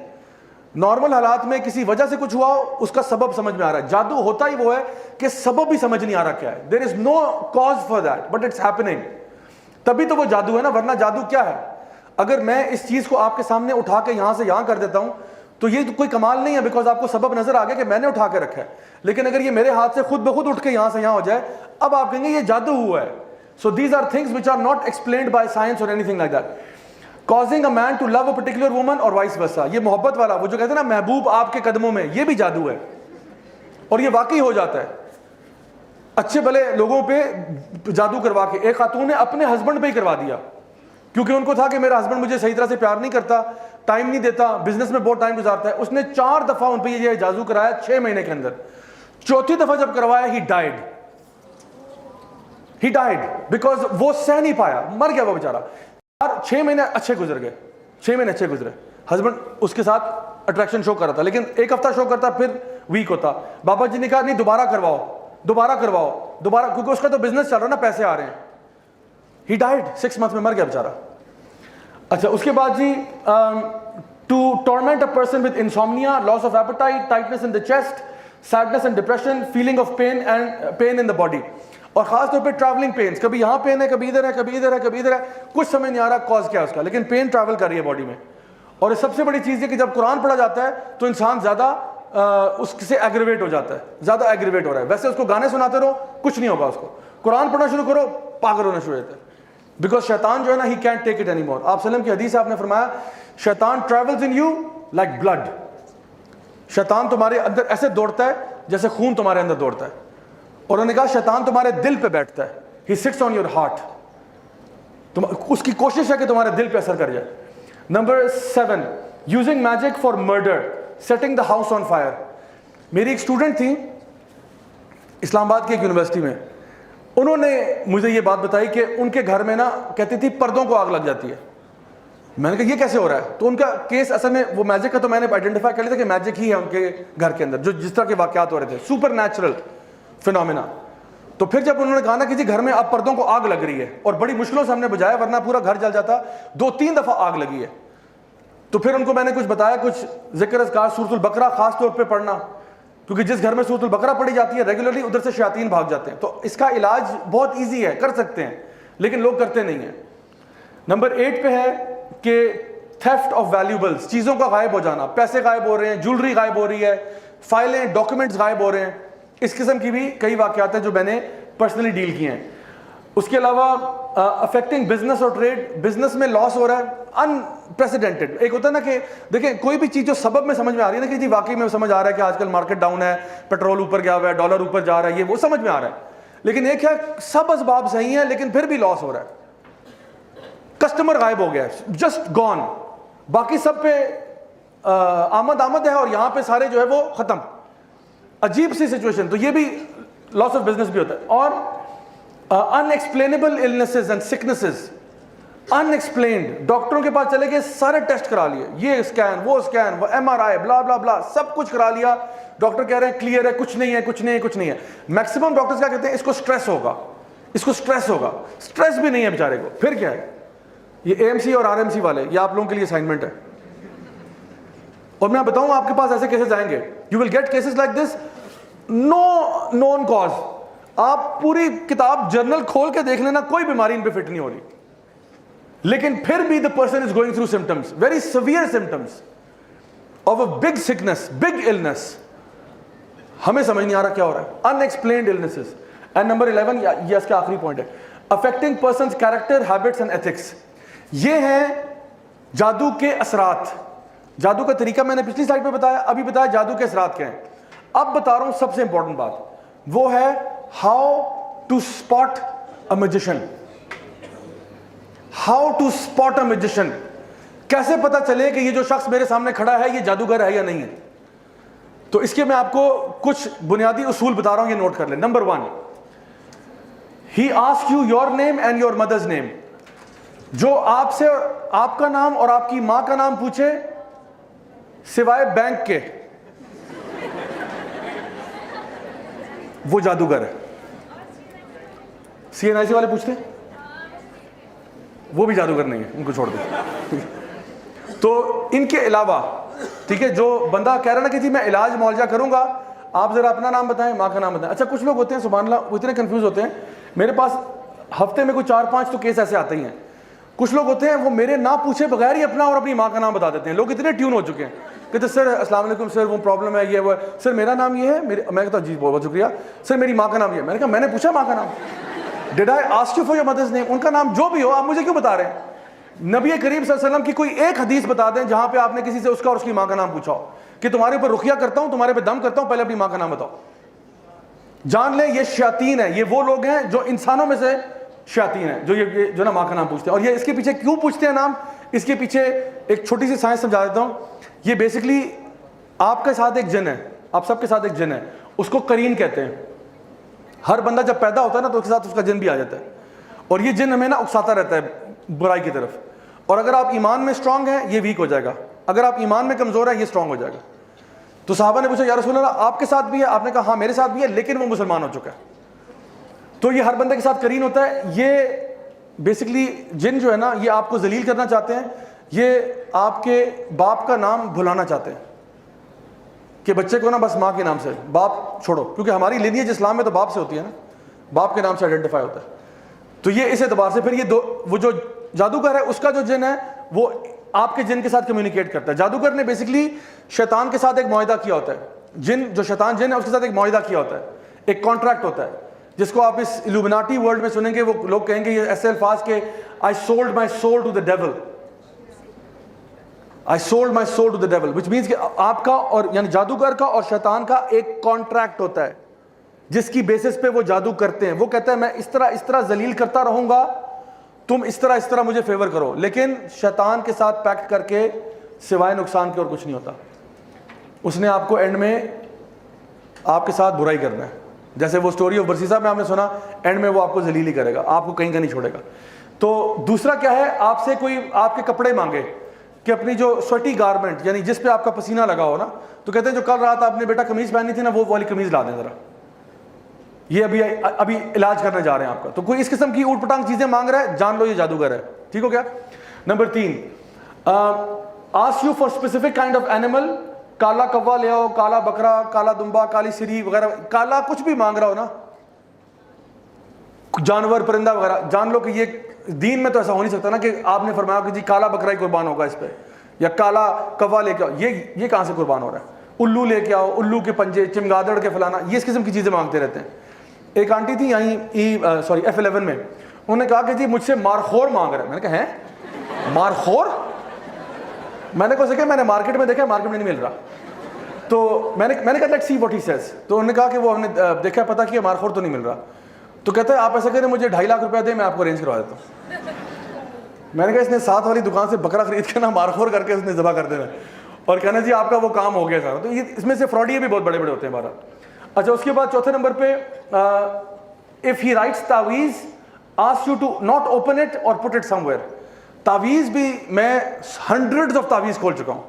نارمل حالات میں کسی وجہ سے کچھ ہوا ہو, اس کا سبب سمجھ میں آ رہا ہے. جادو ہوتا ہی وہ ہے کہ سبب بھی سمجھ نہیں آ رہا کیا ہے. there is no cause for that but it's happening. تبھی تو وہ جادو ہے نا, ورنہ جادو کیا ہے. اگر میں اس چیز کو آپ کے سامنے اٹھا کے یہاں سے یہاں کر دیتا ہوں تو یہ کوئی کمال نہیں ہے, بیکاز آپ کو سبب نظر آ گیا کہ میں نے اٹھا کے رکھا ہے. لیکن اگر یہ میرے ہاتھ سے خود بخود اٹھ کے یہاں سے یہاں ہو جائے, اب آپ کہیں گے یہ جادو ہوا ہے. So these are things which are not explained by science or anything like that. causing a man to love a particular woman or vice versa. یہ محبت والا, وہ جو کہتے ہیں نا محبوب آپ کے قدموں میں, یہ بھی جادو ہے, اور یہ واقعی ہو جاتا ہے. اچھے بھلے لوگوں پہ جادو کروا کے, ایک خاتون نے اپنے ہسبینڈ پہ ہی کروا دیا, کیونکہ ان کو تھا کہ میرا ہسبینڈ مجھے صحیح طرح سے پیار نہیں کرتا, ٹائم نہیں دیتا, بزنس میں بہت ٹائم گزارتا ہے. اس نے 4 دفعہ ان پہ یہ جادو کرایا 6 مہینے کے اندر. چوتھی دفعہ جب کروایا he died because وہ سہ نہیں پایا, مر گیا وہ بیچارہ. 6 مہینے اچھے گزر گئے, 6 مہینے اچھے گزرے. ہسبینڈ اس کے ساتھ اٹریکشن شو کر رہا تھا, لیکن ایک ہفتہ شو کرتا پھر ویک ہوتا. بابا جی نے کہا نہیں دوبارہ کرواؤ, کیونکہ اس کا تو بزنس چل رہا نا, پیسے آ رہے ہیں. ہی ڈائڈ 6 months میں, مر گیا بیچارہ. اچھا اس کے بعد جی to torment a person with insomnia, loss of appetite, tightness in the chest, sadness and depression, feeling of pain in the body, اور خاص طور پہ ٹریولنگ پینس, کبھی یہاں پین ہے, کبھی ادھر ہے, کبھی ادھر ہے, کبھی ادھر ہے, کچھ سمجھ نہیں آ رہا کاز کیا ہے اس کا, لیکن پین ٹریول کر رہی ہے باڈی میں. اور سب سے بڑی چیز ہے کہ جب قرآن پڑھا جاتا ہے تو انسان زیادہ اس سے ایگریویٹ ہو جاتا ہے, زیادہ ایگریویٹ ہو رہا ہے. ویسے اس کو گانے سناتے رہو کچھ نہیں ہوگا, اس کو قرآن پڑھنا شروع کرو پاگل ہونا شروع ہوتا ہے. بیکاز شیطان جو ہے نا, he can't take it any more. آپ وسلم کی حدیث آپ نے فرمایا شیطان travels in you like blood, شیطان تمہارے اندر ایسے دوڑتا ہے جیسے خون تمہارے اندر دوڑتا ہے. اور انہوں نے کہا شیطان تمہارے دل پہ بیٹھتا ہے, he sits on your heart, اس کی کوشش ہے کہ تمہارے دل پہ اثر کر جائے. Number 7, using magic for murder, setting the house on fire. میری ایک اسٹوڈنٹ تھی اسلام آباد کی ایک یونیورسٹی میں, انہوں نے مجھے یہ بات بتائی کہ ان کے گھر میں نا کہتی تھی پردوں کو آگ لگ جاتی ہے. میں نے کہا یہ کیسے ہو رہا ہے؟ تو ان کا کیس اصل میں وہ میجک کا, تو میں نے آئیڈینٹیفائی کر لیا تھا کہ میجک ہی ہے ان کے گھر کے اندر, جو جس طرح کے واقعات ہو رہے تھے, سپر نیچرل فینومینا. تو پھر جب انہوں نے کہا نا کہ جی گھر میں اب پردوں کو آگ لگ رہی ہے, اور بڑی مشکلوں سے ہم نے بجایا ورنہ پورا گھر جل جاتا, 2-3 دفعہ آگ لگی ہے. تو پھر ان کو میں نے کچھ بتایا, کچھ ذکر اذکار سورۃ البقرہ خاص طور پہ پڑھنا, کیونکہ جس گھر میں سورۃ البقرہ پڑھی جاتی ہے ریگولرلی ادھر سے شیاطین بھاگ جاتے ہیں. تو اس کا علاج بہت ایزی ہے, کر سکتے ہیں, لیکن لوگ کرتے نہیں ہیں. نمبر 8 پہ ہے کہ تھیفٹ آف ویلیوبلس, چیزوں کا غائب ہو جانا, پیسے غائب ہو رہے ہیں, جولری غائب ہو رہی ہے, فائلیں ڈاکومنٹس غائب ہو رہے ہیں. اس قسم کی بھی کئی واقعات ہیں جو میں نے پرسنلی ڈیل کیے ہیں. اس کے علاوہ افیکٹنگ بزنس اور ٹریڈ, بزنس میں لاس ہو رہا ہے انپریسیڈنٹڈ. ایک ہوتا ہے نا کہ دیکھیں کوئی بھی چیز جو سبب میں سمجھ میں آ رہی ہے نا کہ جی واقعی میں سمجھ آ رہا ہے کہ آج کل مارکیٹ ڈاؤن ہے, پیٹرول اوپر گیا ہوا ہے, ڈالر اوپر جا رہا ہے, یہ وہ سمجھ میں آ رہا ہے. لیکن ایک ہے سب اسباب صحیح ہیں لیکن پھر بھی لاس ہو رہا ہے, کسٹمر غائب ہو گیا ہے, جسٹ گون, باقی سب پہ آمد ہے اور یہاں پہ سارے جو ہے وہ ختم. عجیب سی سچویشن. تو یہ بھی لاس آف بزنس بھی ہوتا ہے. اور unexplainable illnesses and sicknesses, unexplained, ڈاکٹروں کے پاس چلے گئے, سارے ٹیسٹ کرا لیے, یہ اسکین وہ اسکین وہ ایم آر آئی بلا بلا بلا, سب کچھ کرا لیا, ڈاکٹر کہہ رہے ہیں کلیئر ہے, کچھ نہیں ہے, کچھ نہیں ہے, کچھ نہیں ہے. میکسیمم ڈاکٹرز کیا کہتے ہیں, اس کو سٹریس ہوگا, اس کو سٹریس ہوگا. سٹریس بھی نہیں ہے بیچارے کو. پھر کیا ہے, یہ اے ایم سی اور آر ایم سی والے, یہ آپ لوگوں کے لیے اسائنمنٹ ہے. اور میں بتاؤں آپ کے پاس ایسے کیسز آئیں گے, you will get cases like this, no known cause. آپ پوری کتاب جرنل کھول کے دیکھ لینا, کوئی بیماری ان پہ فٹ نہیں ہو رہی, لیکن پھر بھی the person is going through symptoms, very severe symptoms of a big sickness, big illness. ہمیں سمجھ نہیں آ رہا کیا ہو رہا ہے. unexplained illnesses. And number 11, یہ اس کا آخری پوائنٹ ہے, affecting person's character, habits and ethics. یہ ہیں جادو کے اثرات. جادو کا طریقہ میں نے پچھلی سلائڈ پہ بتایا, ابھی بتایا جادو کے اثرات کیا ہیں. اب بتا رہا ہوں سب سے امپورٹنٹ بات, وہ ہے how to spot a magician. How to spot a magician. کیسے پتا چلے کہ یہ جو شخص میرے سامنے کھڑا ہے یہ جادوگر ہے یا نہیں ہے. تو اس کے میں آپ کو کچھ بنیادی اصول بتا رہا ہوں, یہ نوٹ کر لیں. Number 1, he asks you your name and your mother's name. جو آپ سے آپ کا نام اور آپ کی ماں کا نام پوچھے سوائے بینک کے, وہ جادوگر ہے. سی این آئی سی والے پوچھتے ہیں, وہ بھی جادوگر نہیں ہے, ان کو چھوڑ دیں. تو ان کے علاوہ ٹھیک ہے, جو بندہ کہہ رہا نا کہ جی میں علاج معالجہ کروں گا, آپ ذرا اپنا نام بتائیں, ماں کا نام بتائیں. اچھا کچھ لوگ ہوتے ہیں سبحان اللہ وہ اتنے کنفیوز ہوتے ہیں, میرے پاس ہفتے میں کوئی 4-5 تو کیس ایسے آتے ہی ہیں. کچھ لوگ ہوتے ہیں وہ میرے نہ پوچھے بغیر ہی اپنا اور اپنی ماں کا نام بتا دیتے ہیں. لوگ اتنے ٹیون ہو چکے ہیں کہتے سر السلام علیکم سر, وہ پرابلم ہے, یہ وہ, سر میرا نام یہ ہے, میں کہتا ہوں جی بہت شکریہ سر, میری ماں کا نام یہ ہے. میں نے کہا میں نے پوچھا ماں کا نام, did I ask you for your mother's name. ان کا نام جو بھی ہو آپ مجھے کیوں بتا رہے ہیں. نبی کریم صلی اللہ علیہ وسلم کی کوئی ایک حدیث بتا دیں جہاں پہ آپ نے کسی سے اس کا اور اس کی ماں کا نام پوچھا ہو کہ تمہارے اوپر رقیہ کرتا ہوں, تمہارے پہ دم کرتا ہوں, پہلے اپنی ماں کا نام بتاؤ. جان لیں یہ شیاطین ہیں, یہ وہ لوگ ہیں جو انسانوں میں سے شیاطین ہیں جو یہ جو نا ماں کا نام پوچھتے ہیں. اور یہ اس کے پیچھے کیوں پوچھتے ہیں نام, اس کے پیچھے ایک چھوٹی سی سائنس سمجھا دیتا ہوں. یہ بیسکلی آپ کے ساتھ ایک جن ہے, آپ سب کے ساتھ ایک جن ہے, اس کو قرین کہتے ہیں. ہر بندہ جب پیدا ہوتا ہے نا تو اس کے ساتھ اس کا جن بھی آ جاتا ہے, اور یہ جن ہمیں نا اکساتا رہتا ہے برائی کی طرف. اور اگر آپ ایمان میں اسٹرانگ ہیں یہ ویک ہو جائے گا, اگر آپ ایمان میں کمزور ہیں یہ اسٹرانگ ہو جائے گا. تو صحابہ نے پوچھا یا رسول اللہ آپ کے ساتھ بھی ہے؟ آپ نے کہا ہاں میرے ساتھ بھی ہے لیکن وہ مسلمان ہو چکا ہے. تو یہ ہر بندے کے ساتھ قرین ہوتا ہے. یہ بیسکلی جن جو ہے نا یہ آپ کو ذلیل کرنا چاہتے ہیں, یہ آپ کے باپ کا نام بھلانا چاہتے ہیں کہ بچے کو نا بس ماں کے نام سے, باپ چھوڑو, کیونکہ ہماری لینیج اسلام میں تو باپ سے ہوتی ہے نا, باپ کے نام سے آئیڈینٹیفائی ہوتا ہے. تو یہ اس اعتبار سے پھر یہ وہ جو جادوگر ہے اس کا جو جن ہے وہ آپ کے جن کے ساتھ کمیونیکیٹ کرتا ہے. جادوگر نے بیسکلی شیطان کے ساتھ ایک معاہدہ کیا ہوتا ہے. جن جو شیطان جن ہے اس کے ساتھ ایک معاہدہ کیا ہوتا ہے, ایک کانٹریکٹ ہوتا ہے, جس کو آپ اس الومناٹی ورلڈ میں سنیں گے. وہ لوگ کہیں گے یہ ایسے الفاظ کہ I sold my soul to the devil, I sold my soul to the devil, which means کہ آپ کا اور یعنی جادوگر کا اور شیطان کا ایک کانٹریکٹ ہوتا ہے جس کی بیسس پہ وہ جادو کرتے ہیں. وہ کہتا ہے میں اس طرح ذلیل کرتا رہوں گا, تم اس طرح مجھے فیور کرو. لیکن شیطان کے ساتھ پیکٹ کر کے سوائے نقصان کے اور کچھ نہیں ہوتا. اس نے آپ کو اینڈ میں آپ کے ساتھ برائی کرنا ہے. جیسے وہ سٹوری آف برسیسا میں آپ نے سنا, اینڈ میں وہ آپ کو ذلیل ہی کرے گا, آپ کو کہیں کا نہیں چھوڑے گا. تو دوسرا کیا ہے, آپ سے کوئی آپ کے کپڑے مانگے کہ اپنی جو سویٹی گارمنٹ یعنی جس پہ آپ کا پسینہ لگا ہو نا, تو کہتے ہیں جو کل رات آپ نے بیٹا قمیض پہنی تھی نا وہ والی قمیض لا دیں ذرا, یہ ابھی علاج کرنے جا رہے ہیں آپ کا. تو کوئی اس قسم کی اوٹ پٹانگ چیزیں مانگ رہا ہے, جان لو یہ جادوگر ہے. ٹھیک ہو گیا. Number 3, ask you for specific kind of animal. کالا کوا لے آؤ, کالا بکرا, کالا دمبا, کالی سری وغیرہ, کالا کچھ بھی مانگ رہا ہو نا, جانور پرندہ وغیرہ, جان لو کہ یہ دین میں تو ایسا ہو نہیں سکتا نا کہ آپ نے فرمایا کہ جی کالا بکرا ہی قربان ہوگا اس پہ, یا کالا کوا لے کے آؤ. یہ کہاں سے قربان ہو رہا ہے؟ الو لے کے آؤ, الو کے پنجے, چمگادڑ کے فلانا, یہ اس قسم کی چیزیں مانگتے رہتے ہیں. ایک آنٹی تھی یہیں F11 میں, انہوں نے کہا کہ جی مجھ سے مارخور مانگ رہا ہے. میں نے کہا ہیں مارخور؟ میں نے کہا کہ میں نے مارکیٹ میں دیکھا, مارکیٹ میں نہیں مل رہا. تو میں نے کہا let's see what he says. تو انہوں نے کہا کہ وہ ہم نے دیکھا پتا کیا مارخور تو نہیں مل رہا. تو کہتا ہے آپ ایسا کریں مجھے 2.5 لاکھ روپیہ دیں, میں آپ کو ارینج کروا دیتا ہوں. میں نے کہا اس نے ساتھ والی دکان سے بکرا خرید کے نا مارخور کر کے اس نے ذبح کر دینا اور کہنا جی آپ کا وہ کام ہو گیا سارا. تو یہ اس میں سے فراڈیے بھی بہت بڑے بڑے ہوتے ہیں ہمارا. اچھا اس کے بعد چوتھے نمبر پہ, if he writes تعویذ ask you to not open it or put it somewhere. تعویذ بھی میں ہنڈریڈز آف تعویذ کھول چکا ہوں,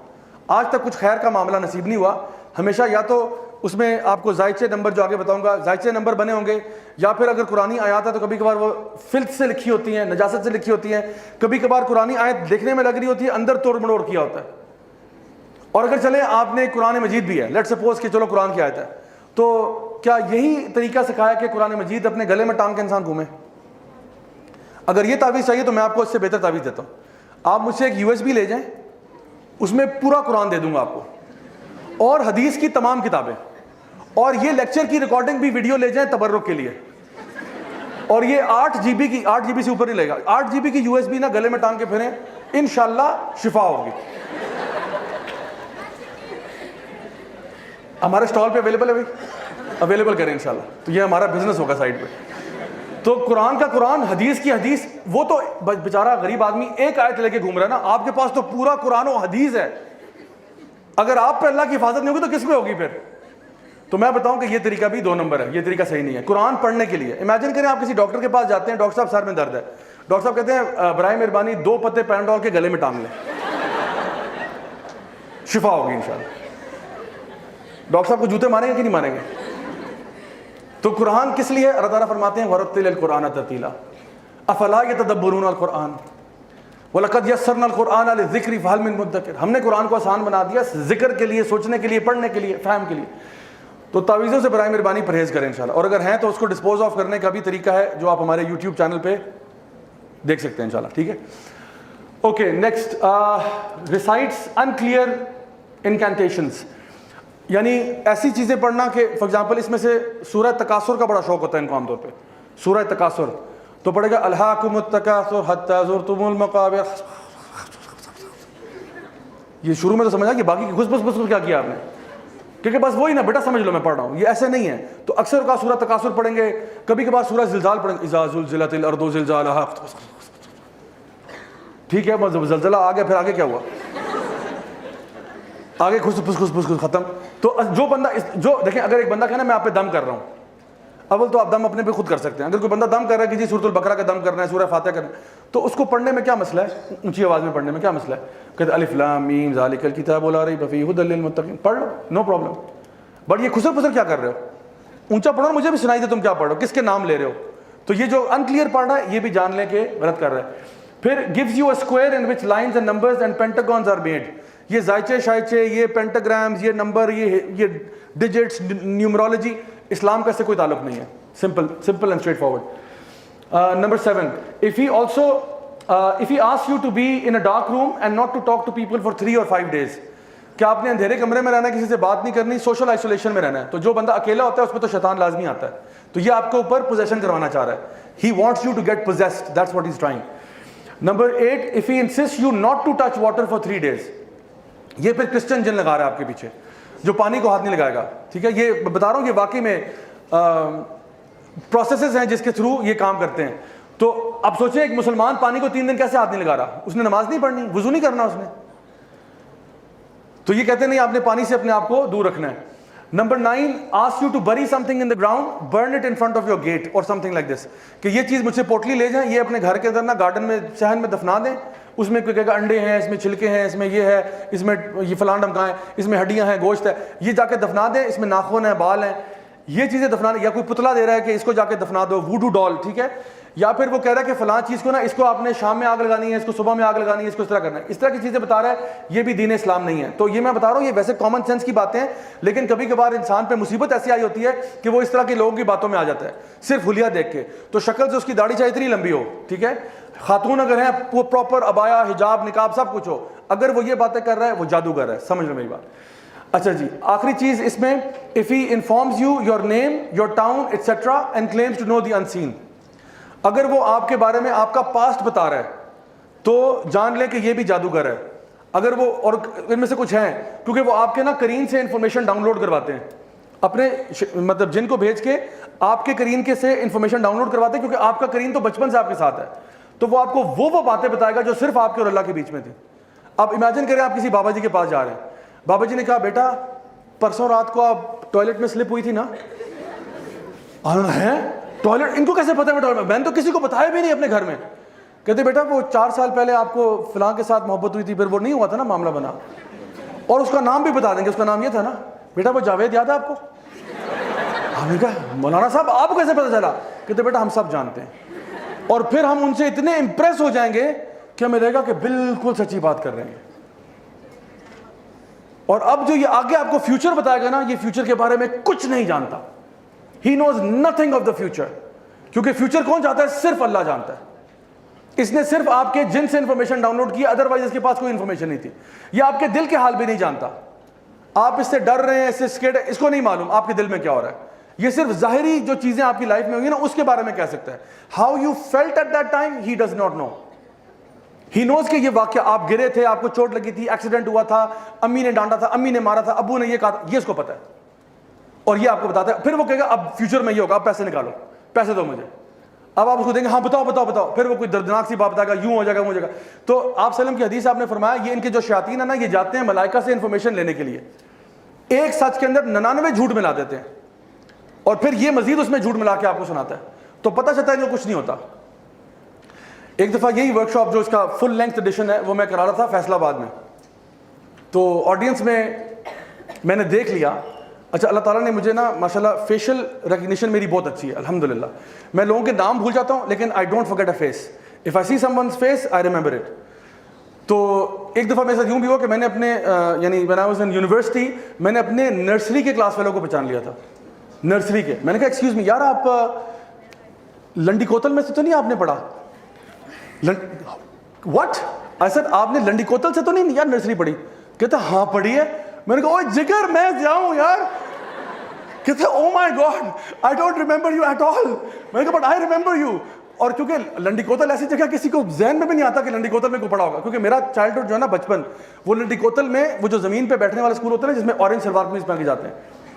آج تک کچھ خیر کا معاملہ نصیب نہیں ہوا. ہمیشہ یا تو اس میں آپ کو زائچے نمبر جو آگے بتاؤں گا زائچے نمبر بنے ہوں گے, یا پھر اگر قرآنی آیات ہے تو کبھی کبھار وہ فلت سے لکھی ہوتی ہیں, نجاست سے لکھی ہوتی ہیں. کبھی کبھار قرآنی آیت دیکھنے میں لگ رہی ہوتی ہے, اندر توڑ مڑوڑ کیا ہوتا ہے. اور اگر چلیں آپ نے قرآن مجید بھی ہے, لیٹ سپوز کہ چلو قرآن کی آیت ہے, تو کیا یہی طریقہ سکھایا کہ قرآن مجید اپنے گلے میں ٹانگ کے انسان گھومے؟ اگر یہ تعویذ چاہیے تو میں آپ کو اس سے بہتر تعویذ دیتا ہوں. آپ مجھ سے ایک USB لے جائیں, اس میں پورا قرآن دے دوں گا آپ کو, اور حدیث کی تمام کتابیں, اور یہ لیکچر کی ریکارڈنگ بھی ویڈیو لے جائیں تبرک کے لیے, اور یہ 8 GB سے اوپر نہیں لے گا. 8 GB کی USB نا گلے میں ٹانگ کے پھریں, انشاءاللہ شفا ہوگی. ہمارے اسٹال پہ اویلیبل ہے بھائی, اویلیبل کریں انشاءاللہ. تو یہ ہمارا بزنس ہوگا سائڈ پہ. تو قرآن کا قرآن, حدیث کی حدیث. وہ تو بیچارہ غریب آدمی ایک آیت لے کے گھوم رہا ہے نا, آپ کے پاس تو پورا قرآن و حدیث ہے. اگر آپ پہ اللہ کی حفاظت نہیں ہوگی تو کس پہ ہوگی پھر؟ تو میں بتاؤں کہ یہ طریقہ بھی 2 نمبر ہے, یہ طریقہ صحیح نہیں ہے. قرآن پڑھنے کے لیے امیجن کریں آپ کسی ڈاکٹر کے پاس جاتے ہیں, ڈاکٹر صاحب سر میں درد ہے, ڈاکٹر صاحب کہتے ہیں برائے مہربانی 2 پتے پیناڈول کے گلے میں ٹانگ لیں, شفا ہوگی انشاءاللہ. ڈاکٹر صاحب کو جوتے ماریں گے کہ نہیں ماریں گے؟ تو قرآن کس لیے؟ اللہ تعالیٰ فرماتے ہیں وَرَتِّلِ الْقُرْآنَ تَرْتِيلًا أَفَلَا يَتَدَبَّرُونَ الْقُرْآنَ وَلَقَدْ يَسَّرْنَا الْقُرْآنَ لِلذِّكْرِ فَهَلْ مِن مُدَّكِرٍ. ہم نے قرآن کو آسان بنا دیا ذکر کے لیے, سوچنے کے لیے, پڑھنے کے لیے, فہم کے لیے. تو تعویذوں سے برائے مہربانی پرہیز کریں انشاءاللہ, اور اگر ہیں تو اس کو ڈسپوز آف کرنے کا بھی طریقہ ہے جو آپ ہمارے YouTube چینل پہ دیکھ سکتے ہیں انشاءاللہ. ٹھیک ہے. اوکے نیکسٹ, ریسائٹس انکلیئر انکینٹیشنز, یعنی ایسی چیزیں پڑھنا کہ فار ایگزامپل اس میں سے سورہ تکاثر کا بڑا شوق ہوتا ہے ان کو عام طور پہ. سورہ تکاثر تو پڑھے گا الہاکم التکاثر حتی زرتم المقابر. یہ شروع میں تو سمجھا کہ باقی کی گھس کیا کیا آپ نے, کیونکہ بس وہی نا بیٹا سمجھ لو میں پڑھ رہا ہوں, یہ ایسے نہیں ہے. تو اکثر کا سورہ تکاثر پڑھیں گے, کبھی کبھار سورہ زلزال پڑھیں گے, اذا زلزلت الارض زلزالہا. ٹھیک ہے, بس زلزلہ آ گیا, پھر آگے کیا ہوا؟ آگے خس ختم. تو جو بندہ جو دیکھیں, اگر ایک بندہ کہنا میں آپ پہ دم کر رہا ہوں, اول تو آپ دم اپنے پہ خود کر سکتے ہیں. اگر کوئی بندہ دم کر رہا ہے کہ جی سورۃ البقرہ کا دم کرنا ہے, سورہ فاتحہ کرنا ہے, تو اس کو پڑھنے میں کیا مسئلہ ہے, اونچی آواز میں پڑھنے میں کیا مسئلہ ہے؟ کہتے الف لام میم ذالک الکتاب لا ریب فیہ ھدی للمتقین, پڑھ لو, نو پرابلم. بٹ یہ خسر پسر کیا کر رہے ہو, اونچا پڑھو, مجھے بھی سنائی دے تم کیا پڑھ رہے ہو, کس کے نام لے رہے ہو. تو یہ جو انکلیئر پڑھ رہا ہے یہ بھی جان لیں کہ غلط کر رہا ہے. پھر gives you a square in which lines and numbers and pentagons are made. یہ زائچے شائچے, یہ پینٹاگرامز, یہ نمبر, یہ ڈیجٹس, نیومرولوجی, اسلام کا اس سے کوئی تعلق نہیں ہے. simple and straightforward. Number 7, if he asks you to be in a dark room and not to talk to people for 3 or 5 days, کہ آپ نے اندھیرے کمرے میں رہنا ہے, کسی سے بات نہیں کرنی, سوشل آئسولیشن میں رہنا ہے. تو جو بندہ اکیلا ہوتا ہے اس پہ تو شیطان لازمی آتا ہے. تو یہ آپ کے اوپر پوزیشن کروانا چاہ رہا ہے. He wants you to get possessed, that's what he's trying. Number 8, if he insists you not to touch water for 3 days, یہ پھر کرسچن جن لگا رہا ہے آپ کے پیچھے, جو پانی کو ہاتھ نہیں لگائے گا. ٹھیک ہے, یہ بتا رہا ہوں کہ واقعی میں پروسیسز ہیں جس کے تھرو یہ کام کرتے ہیں. تو اب سوچیں ایک مسلمان پانی کو 3 دن کیسے ہاتھ نہیں لگا رہا, اس نے نماز نہیں پڑھنی, وضو نہیں کرنا اس نے. تو یہ کہتے نہیں آپ نے پانی سے اپنے آپ کو دور رکھنا ہے. Number 9, asks you to bury something in the ground, burn it in front of your gate or something like this. کہ یہ چیز مجھ سے پوٹلی لے جائیں, یہ اپنے گھر کے اندر نا گارڈن میں صحن میں دفنا دیں. اس میں کوئی کہے گا انڈے ہیں, اس میں چھلکے ہیں, اس میں یہ ہے, اس میں یہ فلاں ڈمکا ہے, اس میں ہڈیاں ہیں, گوشت ہے, یہ جا کے دفنا دیں, اس میں ناخن ہیں, بال ہیں, یہ چیزیں دفنا دیں. یا کوئی پتلا دے رہا ہے کہ اس کو جا کے دفنا دو, ووڈو ڈال. ٹھیک ہے, یا پھر وہ کہہ رہا ہے کہ فلاں چیز کو نا اس کو آپ نے شام میں آگ لگانی ہے, اس کو صبح میں آگ لگانی ہے, اس کو اس طرح کرنا ہے. اس طرح کی چیزیں بتا رہا ہے, یہ بھی دین اسلام نہیں ہے. تو یہ میں بتا رہا ہوں یہ ویسے کامن سینس کی باتیں ہیں, لیکن کبھی کبھار انسان پہ مصیبت ایسی آئی ہوتی ہے کہ وہ اس طرح کے لوگوں کی باتوں میں آ جاتا ہے صرف حلیہ دیکھ کے. تو شکل سے اس کی داڑھی چاہے اتنی لمبی ہو, ٹھیک ہے, خاتون اگر ہیں وہ پراپر ابایا, حجاب, نقاب سب کچھ ہو, اگر وہ یہ باتیں کر رہا ہے وہ جادوگر ہے. سمجھ لو میری بات. اچھا جی, آخری چیز اس میں, if he informs you your name, your town, etc. and claims to know the unseen. اگر وہ آپ کے بارے میں آپ کا پاسٹ بتا رہا ہے تو جان لیں کہ یہ بھی جادوگر ہے. اگر وہ, اور ان میں سے کچھ ہیں کیونکہ وہ آپ کے نا کرین سے انفارمیشن ڈاؤن لوڈ کرواتے ہیں, اپنے مطلب جن کو بھیج کے آپ کے کرین کے سے انفارمیشن ڈاؤن لوڈ کرواتے ہیں, کیونکہ آپ کا کرین تو بچپن سے آپ کے ساتھ ہے. تو وہ آپ کو وہ باتیں بتائے گا جو صرف آپ کے اور اللہ کے بیچ میں تھی. اب امیجن کریں آپ کسی بابا جی کے پاس جا رہے ہیں, بابا جی نے کہا بیٹا پرسوں رات کو آپ ٹوائلٹ میں سلپ ہوئی تھی نا. ہے ٹوائلٹ, ان کو کیسے پتا ہے, میں نے تو کسی کو بتایا بھی نہیں اپنے گھر میں. کہتے بیٹا وہ 4 سال پہلے آپ کو فلاں کے ساتھ محبت ہوئی تھی, پھر وہ نہیں ہوا تھا نا, معاملہ بنا, اور اس کا نام بھی بتا دیں گے, اس کا نام یہ تھا نا. بیٹا وہ جاوید یاد ہے آپ کو؟ ہم نے کہا مولانا صاحب آپ کو کیسے پتا چلا؟ کہتے بیٹا ہم سب جانتے ہیں. اور پھر ہم ان سے اتنے امپریس ہو جائیں گے کہ ہمیں لگے گا کہ بالکل سچی بات کر رہے ہیں. اور اب جو یہ آگے آپ کو فیوچر بتائے گا نا, یہ فیوچر کے بارے میں کچھ نہیں جانتا. He knows nothing of the future. کیونکہ فیوچر کون جانتا ہے؟ صرف اللہ جانتا ہے. اس نے صرف آپ کے جن سے انفارمیشن ڈاؤن لوڈ کی, ادروائز اس کے پاس کوئی انفارمیشن نہیں تھی. یہ آپ کے دل کے حال بھی نہیں جانتا. آپ اس سے ڈر رہے ہیں, اس سے اسکیئرڈ ہے, اس کو نہیں معلوم آپ کے دل میں کیا ہو رہا ہے. یہ صرف ظاہری جو چیزیں آپ کی لائف میں ہوئی نا اس کے بارے میں کہہ سکتا ہے. How you felt at that time, he does not know. He knows کہ یہ واقعہ آپ گرے تھے, آپ کو چوٹ لگی تھی, ایکسیڈنٹ ہوا تھا, امی نے ڈانٹا تھا, امی نے مارا تھا, ابو نے یہ کہا تھا, یہ اس کو پتا ہے. اور یہ آپ کو بتاتا ہے. پھر وہ کہے گا اب فیوچر میں یہ ہوگا, آپ پیسے نکالو, پیسے دو مجھے. اب آپ اس کو دیں گے, ہاں بتاؤ بتاؤ بتاؤ. پھر وہ کوئی دردناک سی بات بتائے گا, یوں ہو جائے گا, وہ ہو جائے گا. تو آپ سلم کی حدیث آپ نے فرمایا یہ ان کے جو شیاطین ہیں نا, یہ جاتے ہیں ملائکہ سے انفارمیشن لینے کے لیے, ایک سچ کے اندر 99 جھوٹ ملا دیتے ہیں, اور پھر یہ مزید اس میں جھوٹ ملا کے آپ کو سناتا ہے. تو پتہ چلتا ہے جو کچھ نہیں ہوتا. ایک دفعہ یہی ورک شاپ جو اس کا فل لینتھ ایڈیشن ہے وہ میں کرا رہا تھا فیصل آباد میں. تو آڈینس میں نے دیکھ لیا. اچھا اللہ تعالیٰ نے مجھے نا ماشاءاللہ فیشل ریکگنیشن میری بہت اچھی ہے الحمدللہ. میں لوگوں کے نام بھول جاتا ہوں لیکن I don't forget a face. If I see someone's face I remember it. تو ایک دفعہ میرے ساتھ یوں بھی ہوا کہ میں نے اپنے یعنی when I was in university میں نے اپنے نرسری کے کلاس فیلو کو پہچان لیا تھا. نرسری کے. میں نے کہا ایکسکیوز می یار آپ لنڈی کوتل میں سے تو نہیں آپ نے پڑھا؟ واٹ آئی سیڈ آپ نے لنڈی کوتل سے تو نہیں یار نرسری پڑھی؟ کہتا ہاں پڑھی ہے. میں نے کہا اوہ جگر میں جاؤں یار. کہتے oh my God I don't remember you at all. میں نے کہا بٹ آئی ریمبر یو. اور کیونکہ لنڈی کوتل ایسی جگہ کسی کو ذہن میں بھی نہیں آتا کہ لنڈی کوتل میں کو پڑھا ہوگا, کیونکہ میرا چائلڈہڈ جو ہے نا بچپن وہ لنڈی کوتل میں وہ جو زمین پہ بیٹھنے والے اسکول ہوتے ہیں جس میں اورنج شلوار قمیض پہن کے جاتے ہیں